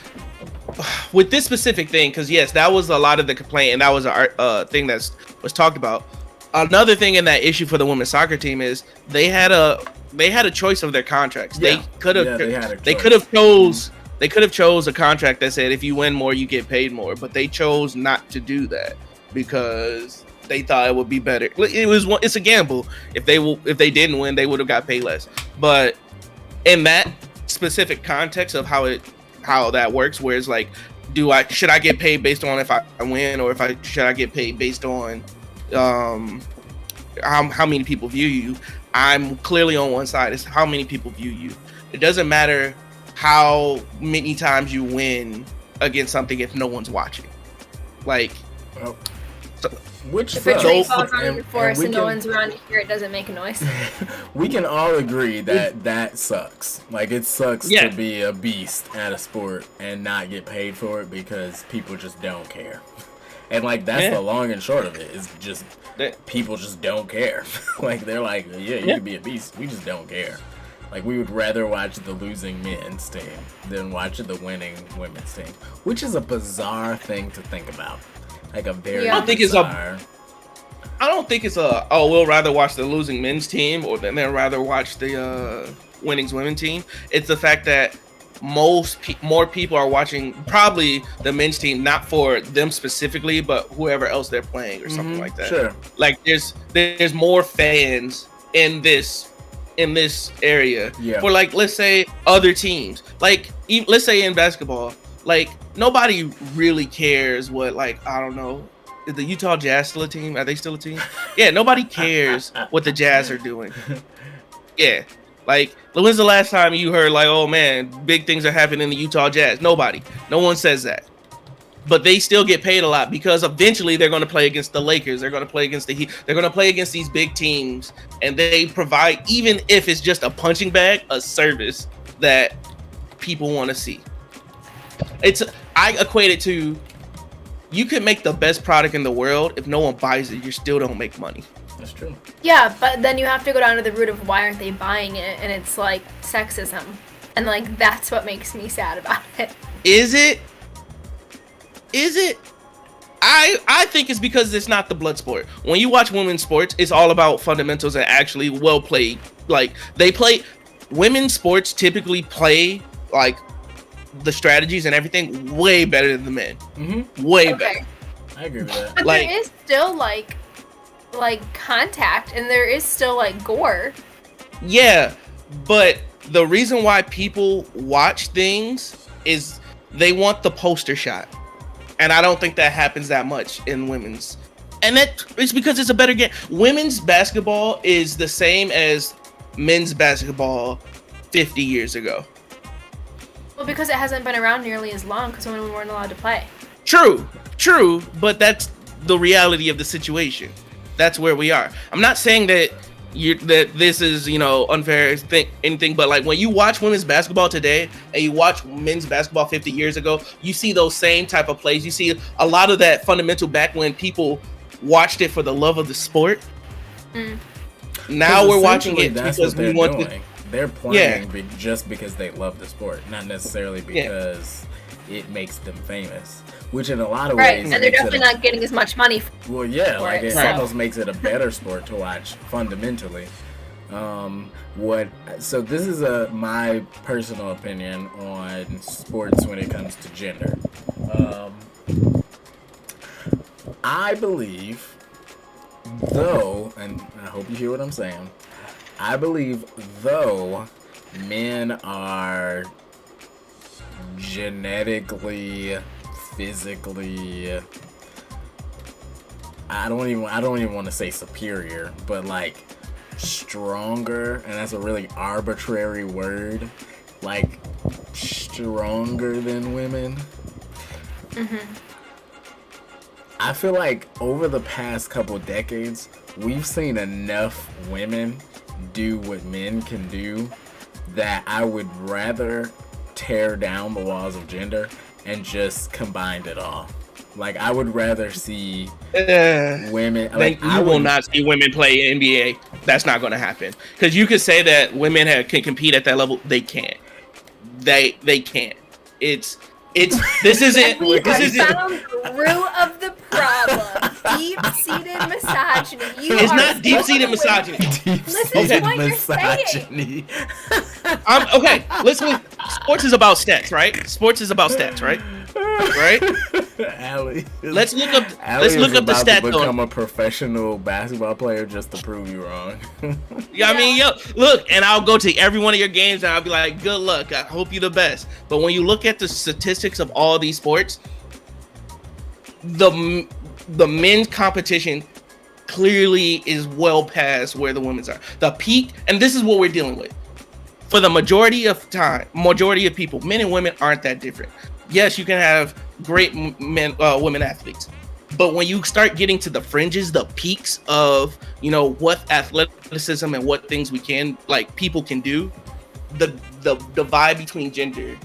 with this specific thing, because yes, that was a lot of the complaint, and that was a thing that was talked about. Another thing in that issue for the women's soccer team is they had a choice of their contracts. Yeah. They could have chose a contract that said if you win more, you get paid more, but they chose not to do that because they thought it would be better. It's a gamble. If they didn't win, they would have got paid less. But in that specific context of how that works, where it's like, should I get paid based on if I win, or should I get paid based on how many people view you? I'm clearly on one side. It's how many people view you. It doesn't matter how many times you win against something if no one's watching. Like, if a tree falls on the forest and no one's around to hear it, doesn't make a noise. We can all agree that sucks. Like, it sucks to be a beast at a sport and not get paid for it because people just don't care. And like, that's the long and short of it. Is just people just don't care. Like, they're like, you can be a beast. We just don't care. Like, we would rather watch the losing men's team than watch the winning women's team, which is a bizarre thing to think about. Like, a very bizarre. I don't think it's we'll rather watch the losing men's team or then they'd rather watch the winning women's team. It's the fact that more people are watching probably the men's team, not for them specifically, but whoever else they're playing or something like that. Sure. Like, there's more fans in this area for, like, let's say other teams. Like, let's say in basketball, like, nobody really cares what, like, I don't know, is the Utah Jazz still a team? Are they still a team? Yeah, nobody cares what the Jazz are doing. Yeah. Like, when's the last time you heard, like, oh man, big things are happening in the Utah Jazz? Nobody. No one says that. But they still get paid a lot because eventually they're going to play against the Lakers. They're going to play against the Heat. They're going to play against these big teams. And they provide, even if it's just a punching bag, a service that people want to see. I equate it to, you can make the best product in the world. If no one buys it, you still don't make money. That's true. Yeah, but then you have to go down to the root of why aren't they buying it, and it's like sexism. And like that's what makes me sad about it. Is it? I think it's because it's not the blood sport. When you watch women's sports, it's all about fundamentals and actually well played. Like women's sports typically play like the strategies and everything way better than the men. Mm-hmm. Way better. I agree with that. But there is still like contact, and there is still like gore. Yeah, but the reason why people watch things is they want the poster shot. And I don't think that happens that much in women's. And it's because it's a better game. Women's basketball is the same as men's basketball 50 years ago. Well, because it hasn't been around nearly as long because women weren't allowed to play. True, but that's the reality of the situation. That's where we are. I'm not saying that this is, unfair anything, but like when you watch women's basketball today and you watch men's basketball 50 years ago, you see those same type of plays. You see a lot of that fundamental back when people watched it for the love of the sport. Now we're watching it because we want to. They're playing just because they love the sport, not necessarily because it makes them famous. Which in a lot of ways, and they're definitely not getting as much money. Well, yeah, like it almost makes it a better sport to watch fundamentally. So this is my personal opinion on sports when it comes to gender. I believe, though, and I hope you hear what I'm saying. I believe, though, men are genetically, physically, I don't even want to say superior, but like stronger, and that's a really arbitrary word, like stronger than women. I feel like over the past couple decades, we've seen enough women do what men can do that I would rather tear down the walls of gender and just combine it all. Like, I would rather see women. Like, you will not see women play NBA. That's not going to happen. Because you could say that women can compete at that level. They can't. They can't. This isn't. We found the root of the problem. Deep-seated misogyny. It's not deep-seated misogyny. Listen to what misogyny. you're saying. Okay. Listen. Sports is about stats, right? Sports is about stats, right? Right? Allie, let's look up the stats. To become a professional basketball player just to prove you wrong. Yeah, I mean, look, and I'll go to every one of your games and I'll be like, good luck. I hope you're the best. But when you look at the statistics of all these sports, the men's competition clearly is well past where the women's are. The peak, and this is what we're dealing with. For the majority of people, men and women aren't that different. Yes, you can have great women athletes, but when you start getting to the fringes, the peaks of what athleticism and what things people can do, the divide between gender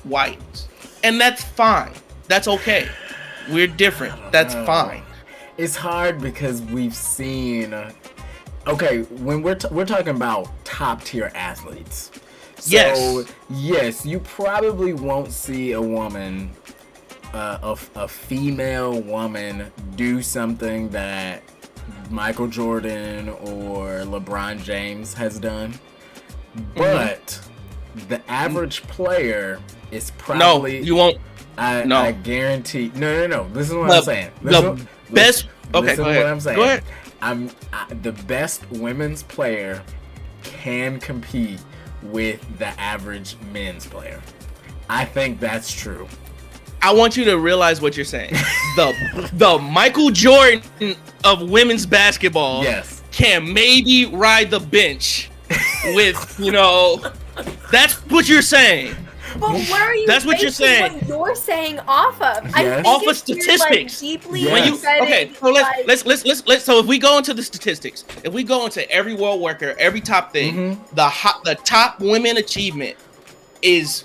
widens, and that's fine. That's okay. We're different. That's fine. It's hard because we've seen. Okay, when we're talking about top tier athletes. So, yes, you probably won't see a woman, a female woman, do something that Michael Jordan or LeBron James has done. But the average player is probably... No, you won't. I guarantee... No. This is what I'm saying. Best... Okay, go ahead. What I'm saying. Go ahead. The best women's player can compete with the average men's player. I think that's true. I want you to realize what you're saying. The Michael Jordan of women's basketball can maybe ride the bench with, that's what you're saying. But where are you? That's what you're saying. What you're saying off of? Yes. Off of statistics. Deeply okay, so let's. So if we go into the statistics, if we go into every world worker, every top thing, the top women achievement is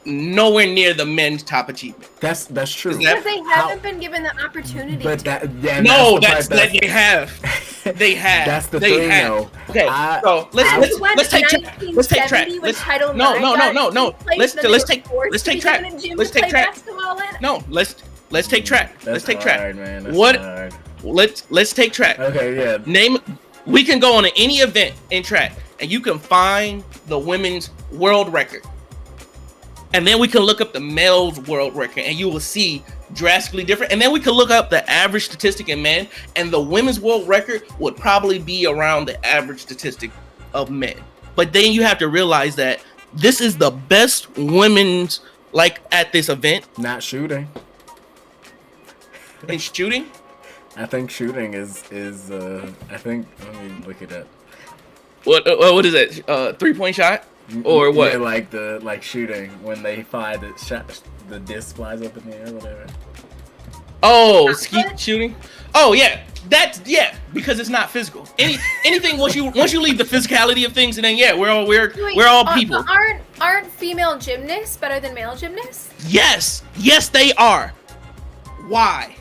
nowhere near the men's top achievement. That's true. Because they haven't been given the opportunity. But they have. They have. That's the they thing, have. though. Okay, so let's take track. Let's take track. No. Let's take track. Let's take track. No, let's take track. Let's take track. Man. That's What? hard. Let's take track. Okay, yeah. Name. We can go on to any event in track, and you can find the women's world record, and then we can look up the male's world record, and you will see drastically different. And then we can look up the average statistic in men, and the women's world record would probably be around the average statistic of men. But then you have to realize that this is the best women's, like, at this event. Not shooting. In shooting? I think shooting is I think, let me look it up. What is it? 3-point shot? Or what? Yeah, like shooting when they fly the disc flies up in the air, whatever. Oh, skeet shooting. Oh yeah, because it's not physical. Anything once you leave the physicality of things, and then we're all people. Aren't female gymnasts better than male gymnasts? Yes, they are. Why?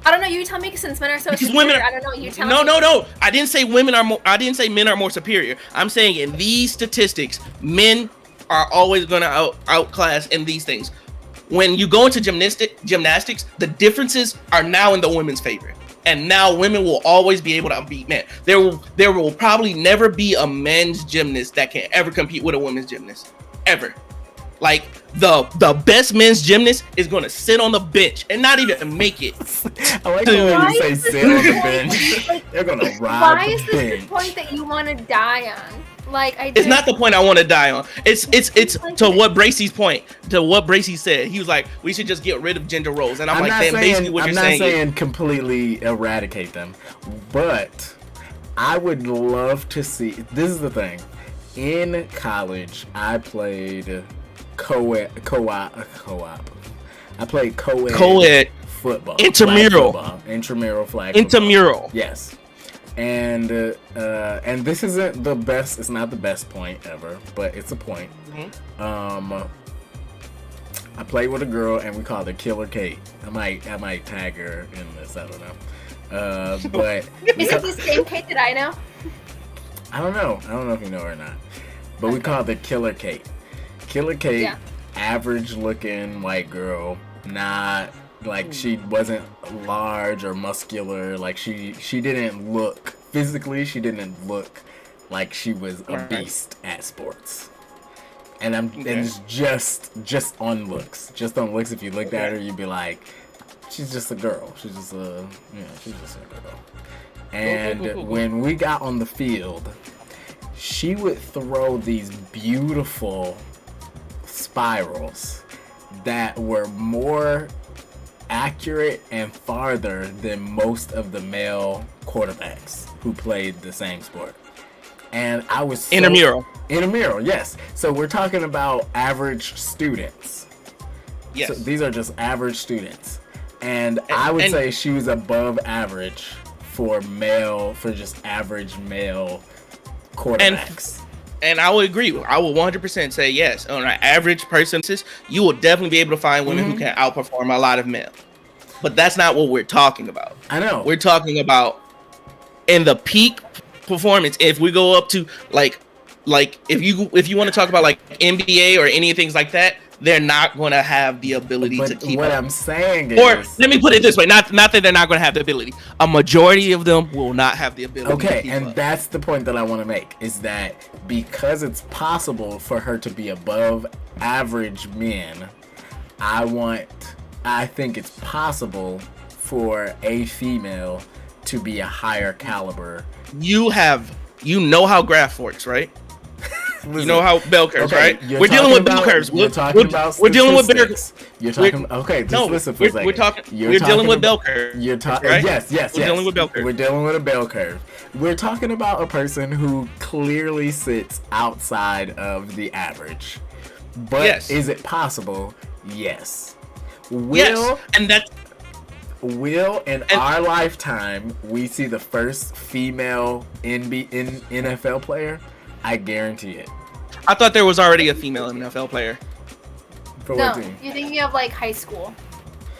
I don't know. You tell me, since men are so because superior. women I don't know. You tell me. No. I didn't say women are more. I didn't say men are more superior. I'm saying in these statistics, men are always going to outclass in these things. When you go into gymnastics, the differences are now in the women's favor, and now women will always be able to beat men. There will probably never be a men's gymnast that can ever compete with a women's gymnast, ever. Like the best men's gymnast is gonna sit on the bench and not even make it. I like the way you say sit on the bench. They're gonna ride Why the is this the point that you want to die on? Like it's not the point I want to die on. It's to what Bracey's point. To what Bracey said. He was like, we should just get rid of gender roles. And I'm like, then basically what you're saying. I'm not saying completely eradicate them, but I would love to see. This is the thing. In college, I played co-op. I played co-ed football. Intramural flag football. Yes. And this isn't the best. It's not the best point ever, but it's a point. Mm-hmm. I played with a girl, and we called her Killer Kate. I might tag her in this. I don't know. But is it the same Kate that I know? I don't know. I don't know if you know her or not. But we called her Killer Kate. Killer Kate, average-looking white girl. Not like she wasn't large or muscular. Like she didn't look physically. She didn't look like she was a beast at sports. And and it's just on looks. Just on looks. If you looked at her, you'd be like, she's just a girl. She's just a girl. And when we got on the field, she would throw these beautiful spirals that were more accurate and farther than most of the male quarterbacks who played the same sport. And I was intramural, yes. So we're talking about average students. Yes. So these are just average students. And I would say she was above average for just average male quarterbacks. And I would agree. I will 100% say yes. On an average person, you will definitely be able to find women who can outperform a lot of men. But that's not what we're talking about. I know. We're talking about in the peak performance. If we go up to like if you want to talk about like NBA or any things like that, they're not going to have the ability to keep what up. I'm saying is... Or let me put it this way, not that they're not going to have the ability. A majority of them will not have the ability to keep up. That's the point that I want to make, is that because it's possible for her to be above average men, I think it's possible for a female to be a higher caliber. You know how graph works, right? You know how bell curves, right? We're dealing with bell curves. We're dealing with bell curves. We're dealing with bell curves. Right? Yes. We're dealing with bell curves. We're dealing with a bell curve. We're talking about a person who clearly sits outside of the average. But is it possible? Yes. Will in our lifetime we see the first female NFL player? I guarantee it. I thought there was already a female NFL player. For what team? You're thinking of like high school.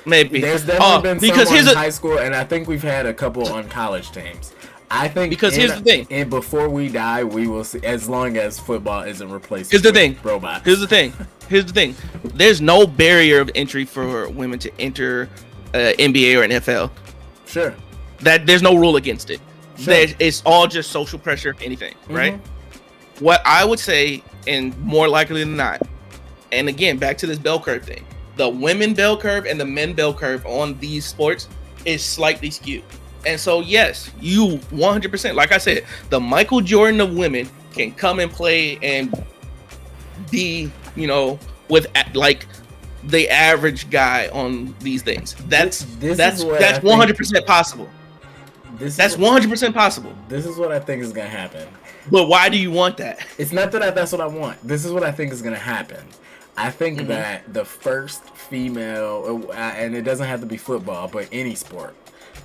Maybe. There's definitely been because some on high school, and I think we've had a couple on college teams. I think here's the thing. And before we die, we will see. As long as football isn't replaced. Here's the thing. Robots. Here's the thing. There's no barrier of entry for women to enter NBA or NFL. Sure. That there's no rule against it. Sure. It's all just social pressure, anything, right? What I would say, and more likely than not, and again, back to this bell curve thing, the women bell curve and the men bell curve on these sports is slightly skewed. And so, yes, you 100%, like I said, the Michael Jordan of women can come and play and be, with like the average guy on these things. That's 100% possible. That's 100% possible. This is what I think is gonna happen. But why do you want that? It's not that that's what I want. This is what I think is gonna happen. I think that the first female, and it doesn't have to be football, but any sport.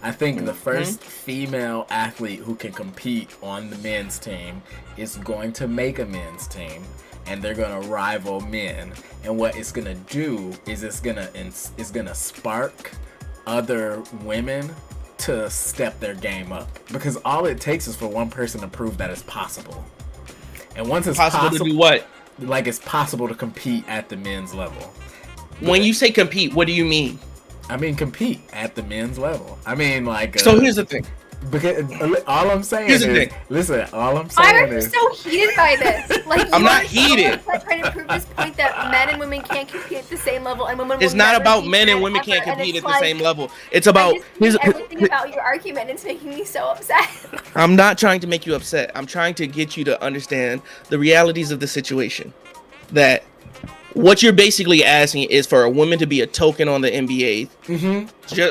I think the first female athlete who can compete on the men's team is going to make a men's team, and they're gonna rival men. And what it's gonna do is it's gonna spark other women to step their game up, because all it takes is for one person to prove that it's possible. And once it's possible to do what? Like, it's possible to compete at the men's level. When you say compete, what do you mean? I mean compete at the men's level. I mean, like. So here's the thing. Because all I'm saying listen. All I'm saying Why are you so heated by this? Like, I'm not heated. Trying to prove this point that men and women can't compete at the same level, and women. It's not about men and women can't compete at the same level. It's about everything about your argument. It's making me so upset. I'm not trying to make you upset. I'm trying to get you to understand the realities of the situation. That what you're basically asking is for a woman to be a token on the NBA,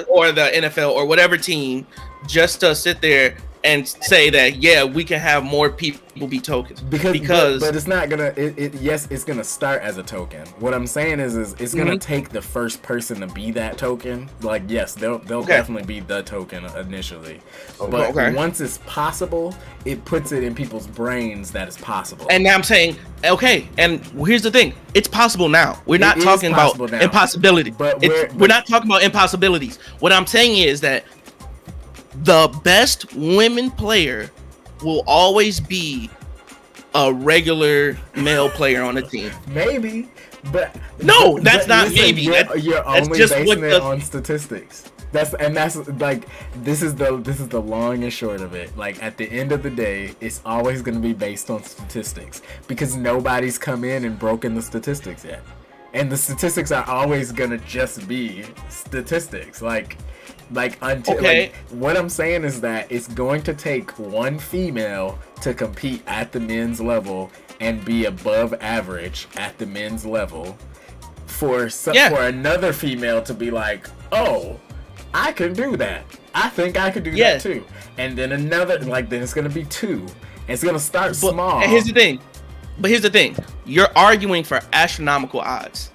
or the NFL, or whatever team, just to sit there and say that, yeah, we can have more people be tokens. Because but it's not gonna. Yes, it's gonna start as a token. What I'm saying is it's gonna take the first person to be that token. Like, yes, they'll definitely be the token initially, but once it's possible, it puts it in people's brains that it's possible. And now I'm saying, okay, and here's the thing: it's possible now. We're not talking about impossibility. But we're not talking about impossibilities. What I'm saying is that the best women player will always be a regular male player on a team. Maybe, but no, that's not listen, maybe. You're only just basing it on statistics. This is the long and short of it. Like, at the end of the day, it's always going to be based on statistics, because nobody's come in and broken the statistics yet, and the statistics are always going to just be statistics. What I'm saying is that it's going to take one female to compete at the men's level and be above average at the men's level for another female to be like, oh, I can do that. I think I could do that too. And then another, then it's going to be two. It's going to start small. And here's the thing. You're arguing for astronomical odds.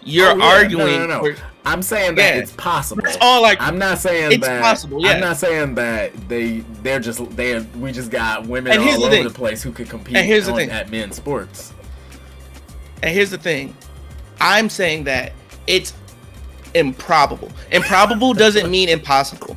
You're arguing. No. I'm saying that it's possible. That's all. I'm not saying it's possible. Yeah. I'm not saying that we just got women all over the place who could compete at men's sports. And here's the thing. I'm saying that it's improbable. Improbable doesn't mean impossible.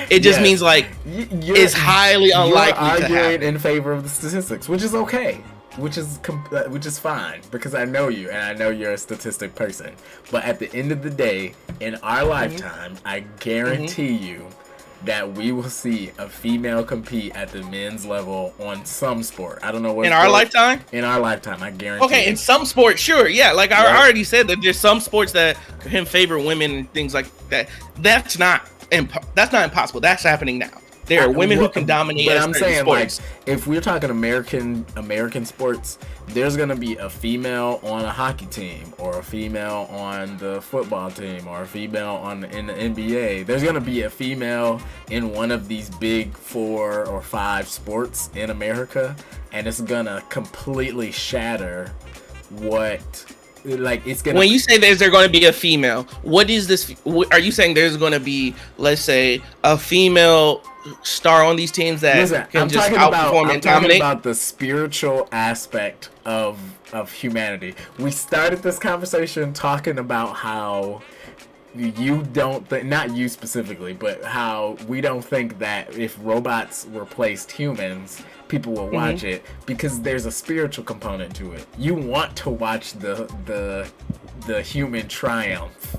It just means it's highly unlikely to happen. You're arguing in favor of the statistics, which is okay. Which is fine, because I know you and I know you're a statistic person. But at the end of the day, in our lifetime, I guarantee you that we will see a female compete at the men's level on some sport. I don't know what in our lifetime. In our lifetime, I guarantee. Okay, in some sports, sure, yeah. Like I already said that there's some sports that can favor women and things like that. That's not impossible. That's happening now. There are women who can dominate. But I'm saying, sports. If we're talking American sports, there's gonna be a female on a hockey team, or a female on the football team, or a female in the NBA. There's gonna be a female in one of these big 4 or 5 sports in America, and it's gonna completely shatter what. It's gonna. When you say there's going to be a female, what is this? Are you saying there's going to be, let's say, a female star on these teams that can just outperform and dominate? I'm talking about the spiritual aspect of humanity. We started this conversation talking about how you don't think, not you specifically, but how we don't think that if robots replaced humans, people will watch it, because there's a spiritual component to it. You want to watch the human triumph.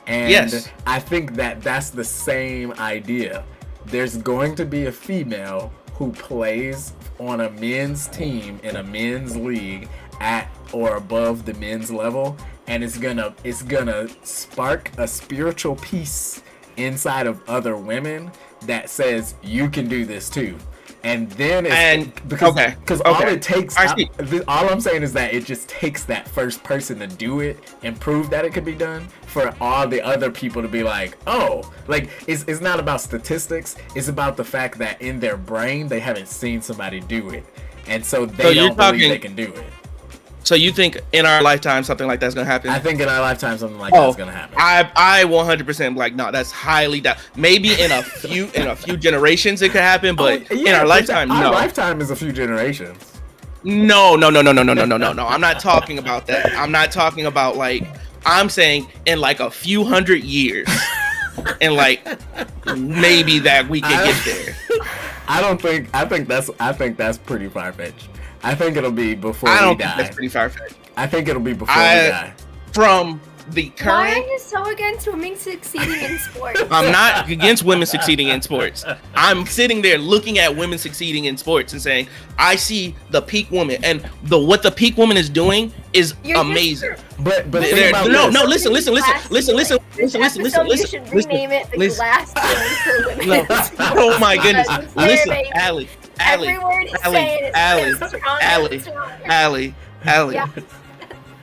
And Yes. I think that that's the same idea. There's going to be a female who plays on a men's team in a men's league at or above the men's level, and it's gonna spark a spiritual peace inside of other women that says you can do this too. And then because all it takes, all I'm saying is that it just takes that first person to do it and prove that it can be done for all the other people to be like, oh, like it's not about statistics. It's about the fact that in their brain they haven't seen somebody do it, and so they don't believe they can do it. So you think in our lifetime something like that's gonna happen? I think in our lifetime something like that's gonna happen. I 100% like no, that's highly doubt. Maybe in a few generations it could happen, but in our lifetime, no. Our lifetime is a few generations. No. I'm not talking about that. I'm not talking about like I'm saying in like a few hundred years, and like maybe that we can get there. I think that's pretty far fetched. I think it'll be before we die. I don't think that's pretty far-fetched. I think it'll be before we die. From the current... Why are you so against women succeeding in sports? I'm not against women succeeding in sports. I'm sitting there looking at women succeeding in sports and saying, I see the peak woman. And what the peak woman is doing is amazing. But listen. You should rename it the glass ceiling for women. No. Oh my goodness. Listen, Allie. Yeah.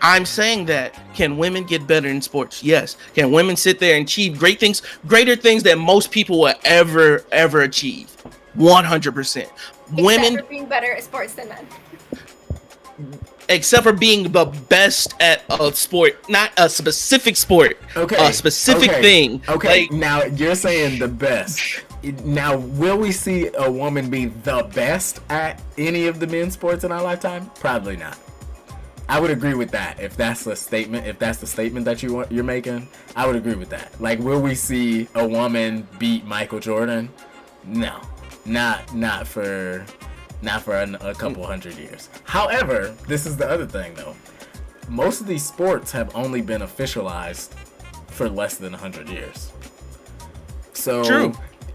I'm saying that can women get better in sports? Yes. Can women sit there and achieve greater things than most people will ever achieve? 100%. Women for being better at sports than men. Except for being the best at a sport, not a specific sport. Okay. A specific thing. Okay. Like, now you're saying the best. Now, will we see a woman be the best at any of the men's sports in our lifetime? Probably not. I would agree with that. If that's the statement, that you're making, I would agree with that. Like, will we see a woman beat Michael Jordan? No, not for a couple hundred years. However, this is the other thing though. Most of these sports have only been officialized for less than 100 years. So true.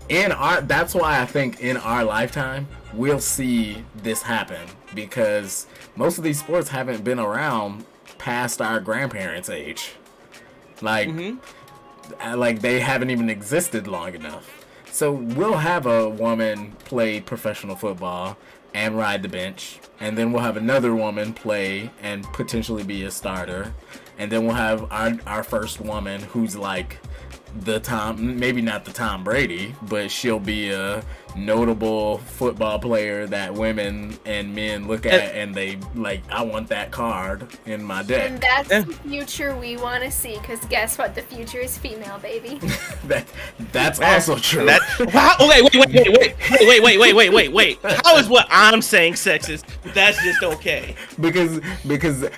That's why I think in our lifetime we'll see this happen, because most of these sports haven't been around past our grandparents' age. Like they haven't even existed long enough. So we'll have a woman play professional football and ride the bench, and then we'll have another woman play and potentially be a starter, and then we'll have our first woman who's like maybe not the Tom Brady, but she'll be a notable football player that women and men look at and they like, I want that card in my deck. And that's the future we want to see, because guess what? The future is female, baby. That's also true. Wow, okay, wait. How is what I'm saying sexist? That's just okay. Because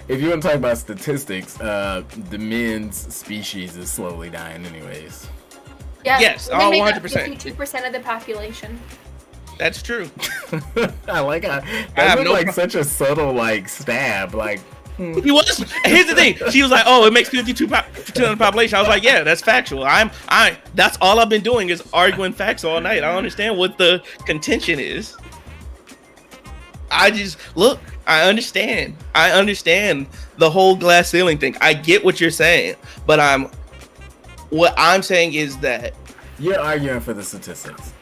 if you want to talk about statistics, the men's species is slowly dying anyways. Yeah, yes, they make 100%. up 52% of the population. That's true. I like how that was like such a subtle like stab. Like he was. Here's the thing. She was like, "Oh, it makes 52% of the population." I was like, "Yeah, that's factual." That's all I've been doing is arguing facts all night. I don't understand what the contention is. I understand. I understand the whole glass ceiling thing. I get what you're saying, but what I'm saying is that you're arguing for the statistics.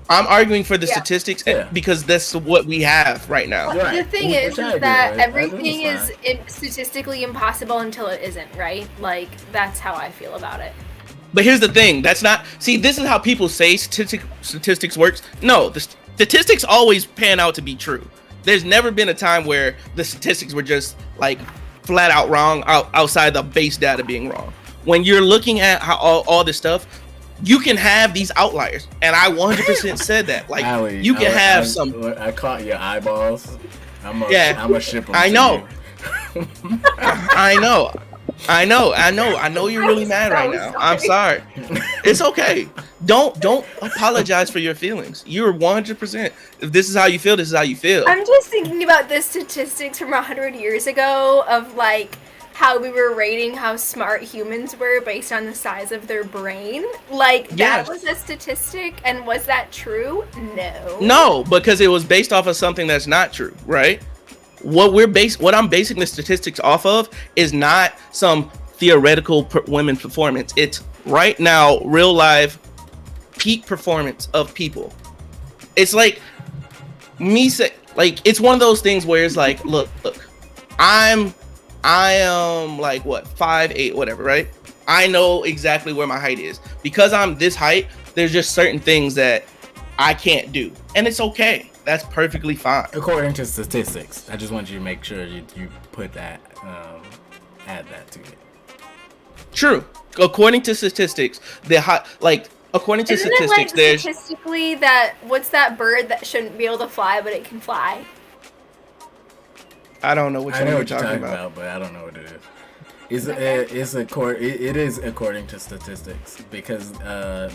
I'm arguing for the statistics because that's what we have right now. Right. The thing is that everything is statistically impossible until it isn't, right? Like, that's how I feel about it. But here's the thing. This is how people say statistics works. No, the statistics always pan out to be true. There's never been a time where the statistics were just like flat out wrong outside the base data being wrong. When you're looking at how all this stuff, you can have these outliers, and I 100% said that. Like, Allie, you can have some. I caught your eyeballs. I'm a ship them. I know. I know. I know you're really mad right now. I'm sorry. It's okay. Don't apologize for your feelings. You're 100%. If this is how you feel, this is how you feel. I'm just thinking about the statistics from 100 years ago of like how we were rating how smart humans were based on the size of their brain. Like that was a statistic, and was that true? No, because it was based off of something that's not true, right? What I'm basing the statistics off of is not some theoretical women performance. It's right now real life peak performance of people. It's like me say, like, it's one of those things where it's like, look, I am like what, 5'8", whatever, right? I know exactly where my height is. Because I'm this height, there's just certain things that I can't do, and it's okay. That's perfectly fine. According to statistics. I just want you to make sure you put that, add that to it. True. According to statistics, according to Isn't statistics, it like statistically that what's that bird that shouldn't be able to fly but it can fly? I don't know what you're talking about, but I don't know what it is. It is according to statistics, because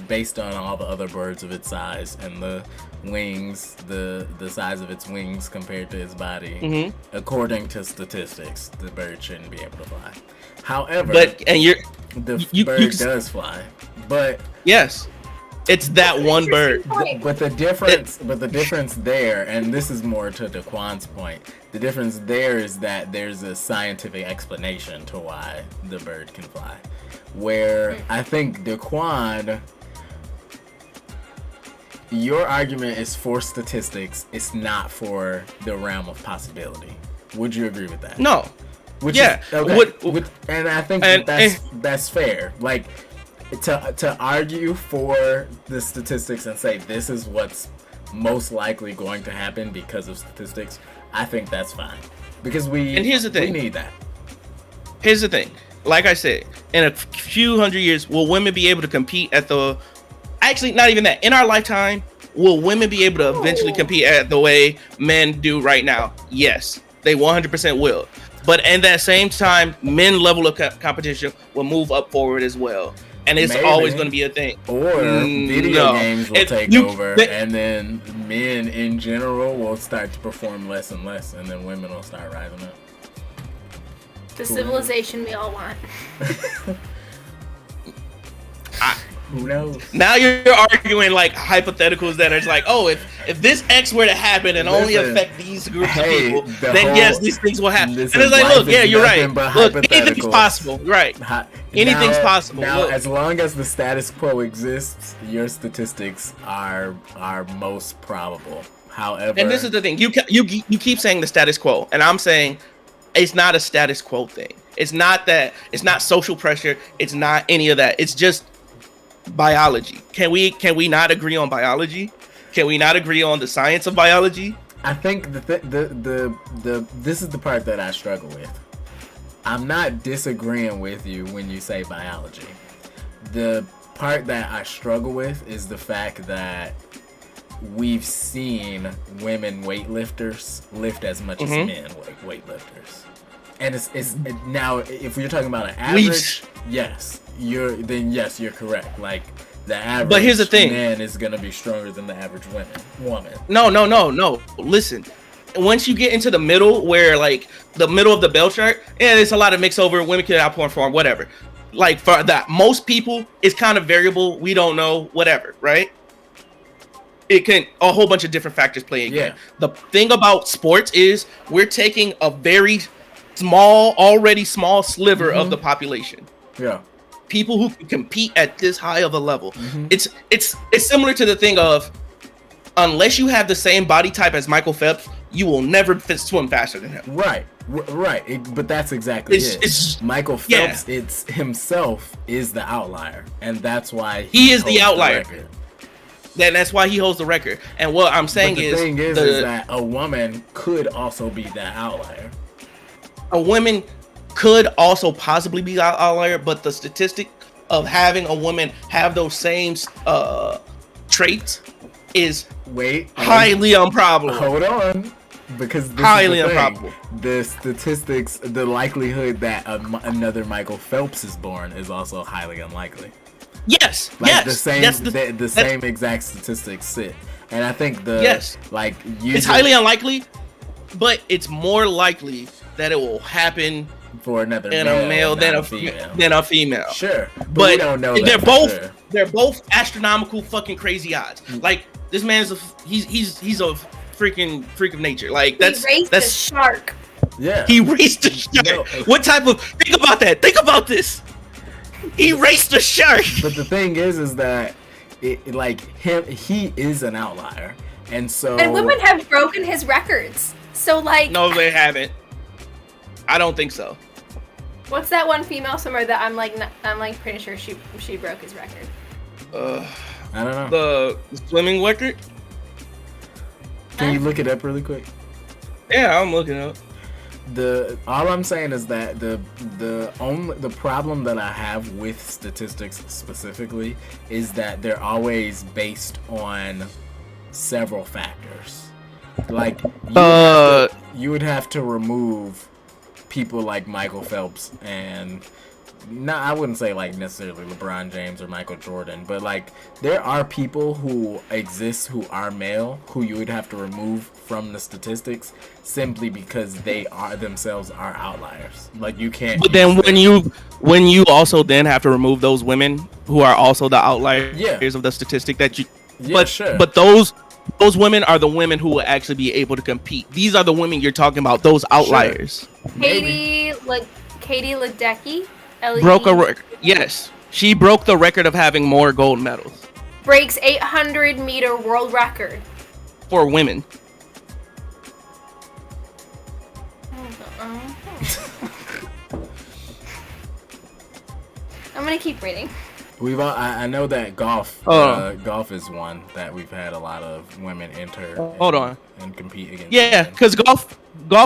based on all the other birds of its size and the wings, the size of its wings compared to its body, according to statistics, the bird shouldn't be able to fly. However, the bird does fly. But yes, it's that one bird. But the difference there, and this is more to Daquan's point, the difference there is that there's a scientific explanation to why the bird can fly. Where I think Daquan, your argument is for statistics, it's not for the realm of possibility. Would you agree with that? No. And I think that's fair. Like, to argue for the statistics and say this is what's most likely going to happen because of statistics, I think that's fine. Because here's the thing. We need that. Here's the thing. Like I said, in a few hundred years, will women be able to compete at the... Actually, not even that. In our lifetime, will women be able to eventually compete at the way men do right now? Yes, they 100% will. But at that same time, men level of competition will move up forward as well. And it's always going to be a thing. Or video games will take over, and then men in general will start to perform less and less, and then women will start rising up. The civilization we all want. Who knows? Now you're arguing like hypotheticals that are like, oh, if this X were to happen and only affect these groups of people, then yes, these things will happen. And it's like, look, yeah, you're right. Look, anything's possible, right? Anything's possible. Now, as long as the status quo exists, your statistics are most probable. However, and this is the thing, you keep saying the status quo, and I'm saying it's not a status quo thing. It's not that. It's not social pressure. It's not any of that. It's just biology. Can we not agree on biology? Can we not agree on the science of biology? I think this is the part that I struggle with. I'm not disagreeing with you when you say biology. The part that I struggle with is the fact that we've seen women weightlifters lift as much as men weightlifters. And it's now, if you're talking about an average, yes, you're correct. Like, the average but here's the thing. Man is gonna be stronger than the average woman. No. Listen, once you get into the middle, where like the middle of the bell chart, there's a lot of mix over. Women can outperform, whatever. Like, for that, most people, it's kind of variable. We don't know, whatever, right? It can, a whole bunch of different factors play again. Yeah. The thing about sports is we're taking a very already small sliver of the population. Yeah. People who can compete at this high of a level. It's similar to the thing of, unless you have the same body type as Michael Phelps, you will never swim faster than him. Right. But that's exactly it. Michael Phelps, it's himself is the outlier, and that's why he is the outlier. Then that's why he holds the record. And what I'm saying is that a woman could also be that outlier. A woman could also possibly be an outlier, but the statistic of having a woman have those same traits is highly improbable. Hold on. Because this highly is the thing. improbable. The statistics, the likelihood that another Michael Phelps is born is also highly unlikely. Yes, Like yes. the same, the same exact statistics sit, and I think it's highly unlikely, but it's more likely that it will happen for another in a male than a female. Sure, but we don't know. They're both astronomical, fucking crazy odds. Like this man's he's a freaking freak of nature. Like that's a shark. Yeah, he raced a shark. No. What type of? Think about that. Think about this. He raced a shark. But the thing is that he is an outlier, and women have broken his records. So like, no, they haven't. I don't think so. What's that one female swimmer that I'm pretty sure she broke his record? I don't know. The swimming record. Can you look it up really quick? Yeah, I'm looking up. All I'm saying is that the problem that I have with statistics specifically is that they're always based on several factors. Like you would have to remove people like Michael Phelps and I wouldn't say like necessarily LeBron James or Michael Jordan, but like there are people who exist who are male who you would have to remove from the statistics simply because they are themselves are outliers. Like you can't. But then when you also then have to remove those women who are also the outliers of the statistic that you. Yeah, sure. But those women are the women who will actually be able to compete. These are the women you're talking about. Those outliers. Sure. Katie Ledecky. Broke a record. Yes, she broke the record of having more gold medals. Breaks 800-meter world record for women. I'm gonna keep reading. I know that golf is one that we've had a lot of women enter. And compete against. Yeah, because golf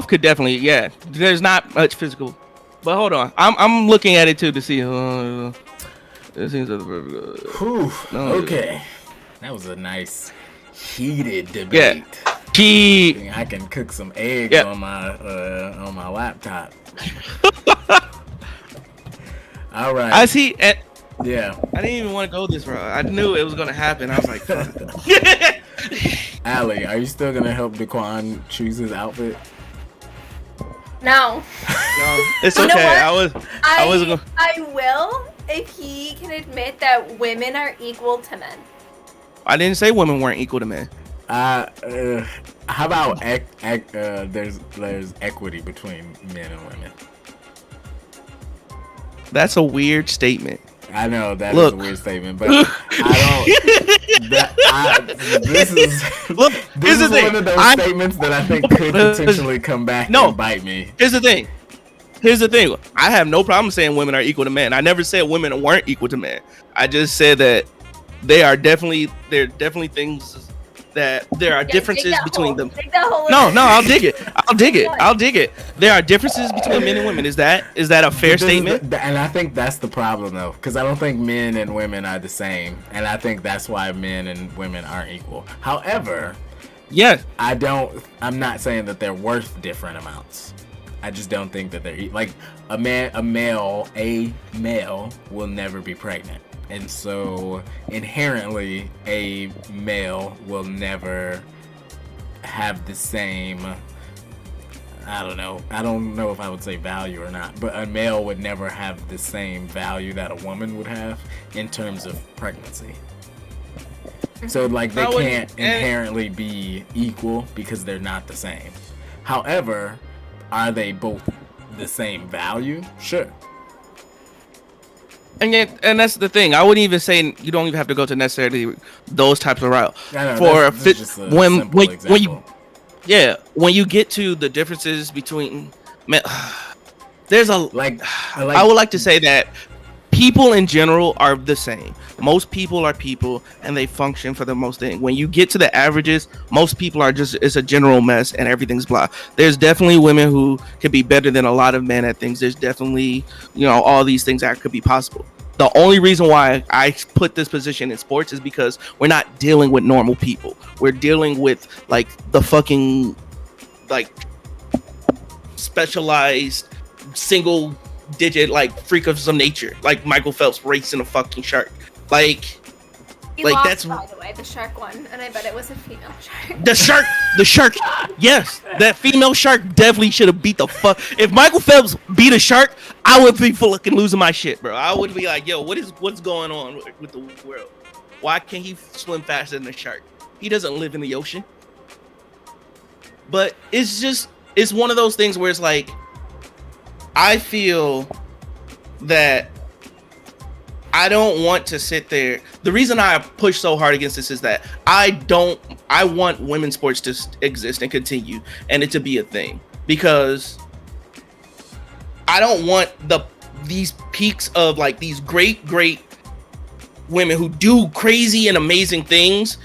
could definitely. Yeah, there's not much physical. But hold on, I'm looking at it too to see. It seems okay, that was a nice heated debate. Yeah, I can cook some eggs on my laptop. All right. I see. Yeah. I didn't even want to go this route. I knew it was gonna happen. I was like, Allie, are you still gonna help Daquan choose his outfit? No. No, it's okay. I will if he can admit that women are equal to men. I didn't say women weren't equal to men. How about there's equity between men and women? That's a weird statement. I know that is a weird statement, but this is one of those statements that I think could potentially come back and bite me. Here's the thing. I have no problem saying women are equal to men. I never said women weren't equal to men. I just said that there are definitely things that there are differences between them. No, I'll dig it. There are differences between men and women. Is that a fair statement? And I think that's the problem though, because I don't think men and women are the same, and I think that's why men and women aren't equal. However, I'm not saying that they're worth different amounts. I just don't think that they're like a male will never be pregnant. And so inherently a male will never have the same, I don't know if I would say value or not, but a male would never have the same value that a woman would have in terms of pregnancy. So like they can't inherently be equal because they're not the same. However, are they both the same value? Sure. And that's the thing. I wouldn't even say you don't even have to go to necessarily those types of route. When you get to the differences between men, there's I would like to say that people in general are the same. Most people are people and they function for the most thing. When you get to the averages, most people are it's a general mess and everything's blah. There's definitely women who could be better than a lot of men at things. There's definitely, all these things that could be possible. The only reason why I put this position in sports is because we're not dealing with normal people. We're dealing with like the fucking like specialized single digit like freak of some nature, like Michael Phelps racing a fucking shark. He Like lost, that's by the way, the shark one, and I bet it was a female shark. the shark. Yes, that female shark definitely should have beat the fuck. If Michael Phelps beat a shark, I would be fucking losing my shit, bro. I would be like, yo, what's going on with the world? Why can't he swim faster than a shark? He doesn't live in the ocean. But it's one of those things where it's like, I feel that I don't want to sit there. The reason I push so hard against this is that I want women's sports to exist and continue and it to be a thing, because I don't want these peaks of like these great women who do crazy and amazing things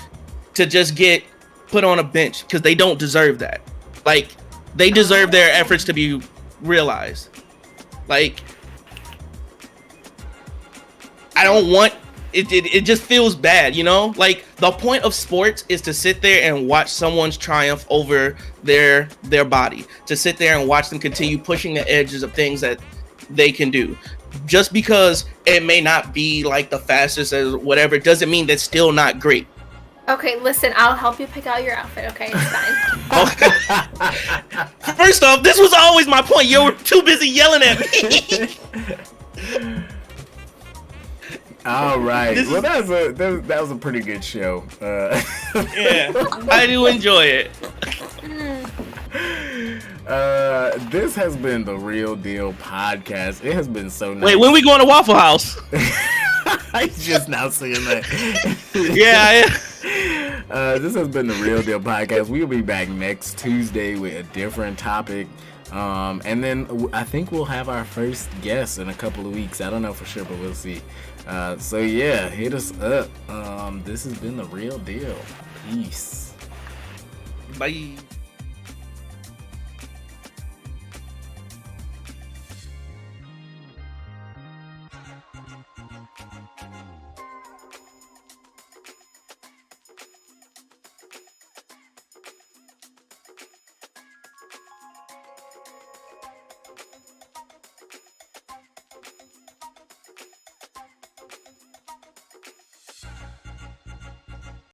to just get put on a bench, because they don't deserve that. Like, they deserve their efforts to be realized. Like, I don't want it. It just feels bad, you know. Like, the point of sports is to sit there and watch someone's triumph over their body, to sit there and watch them continue pushing the edges of things that they can do. Just because it may not be like the fastest or whatever, doesn't mean that's still not great. Okay, listen, I'll help you pick out your outfit. Okay, it's fine. First off, this was always my point. You were too busy yelling at me. All right. Well, that was a pretty good show. Yeah, I do enjoy it. This has been the Real Deal Podcast. It has been so nice. Wait, when we going to Waffle House? I just now seeing that. Yeah. This has been the Real Deal Podcast. We'll be back next Tuesday with a different topic. And then I think we'll have our first guest in a couple of weeks. I don't know for sure, but we'll see. So yeah, hit us up. This has been the Real Deal. Peace. Bye.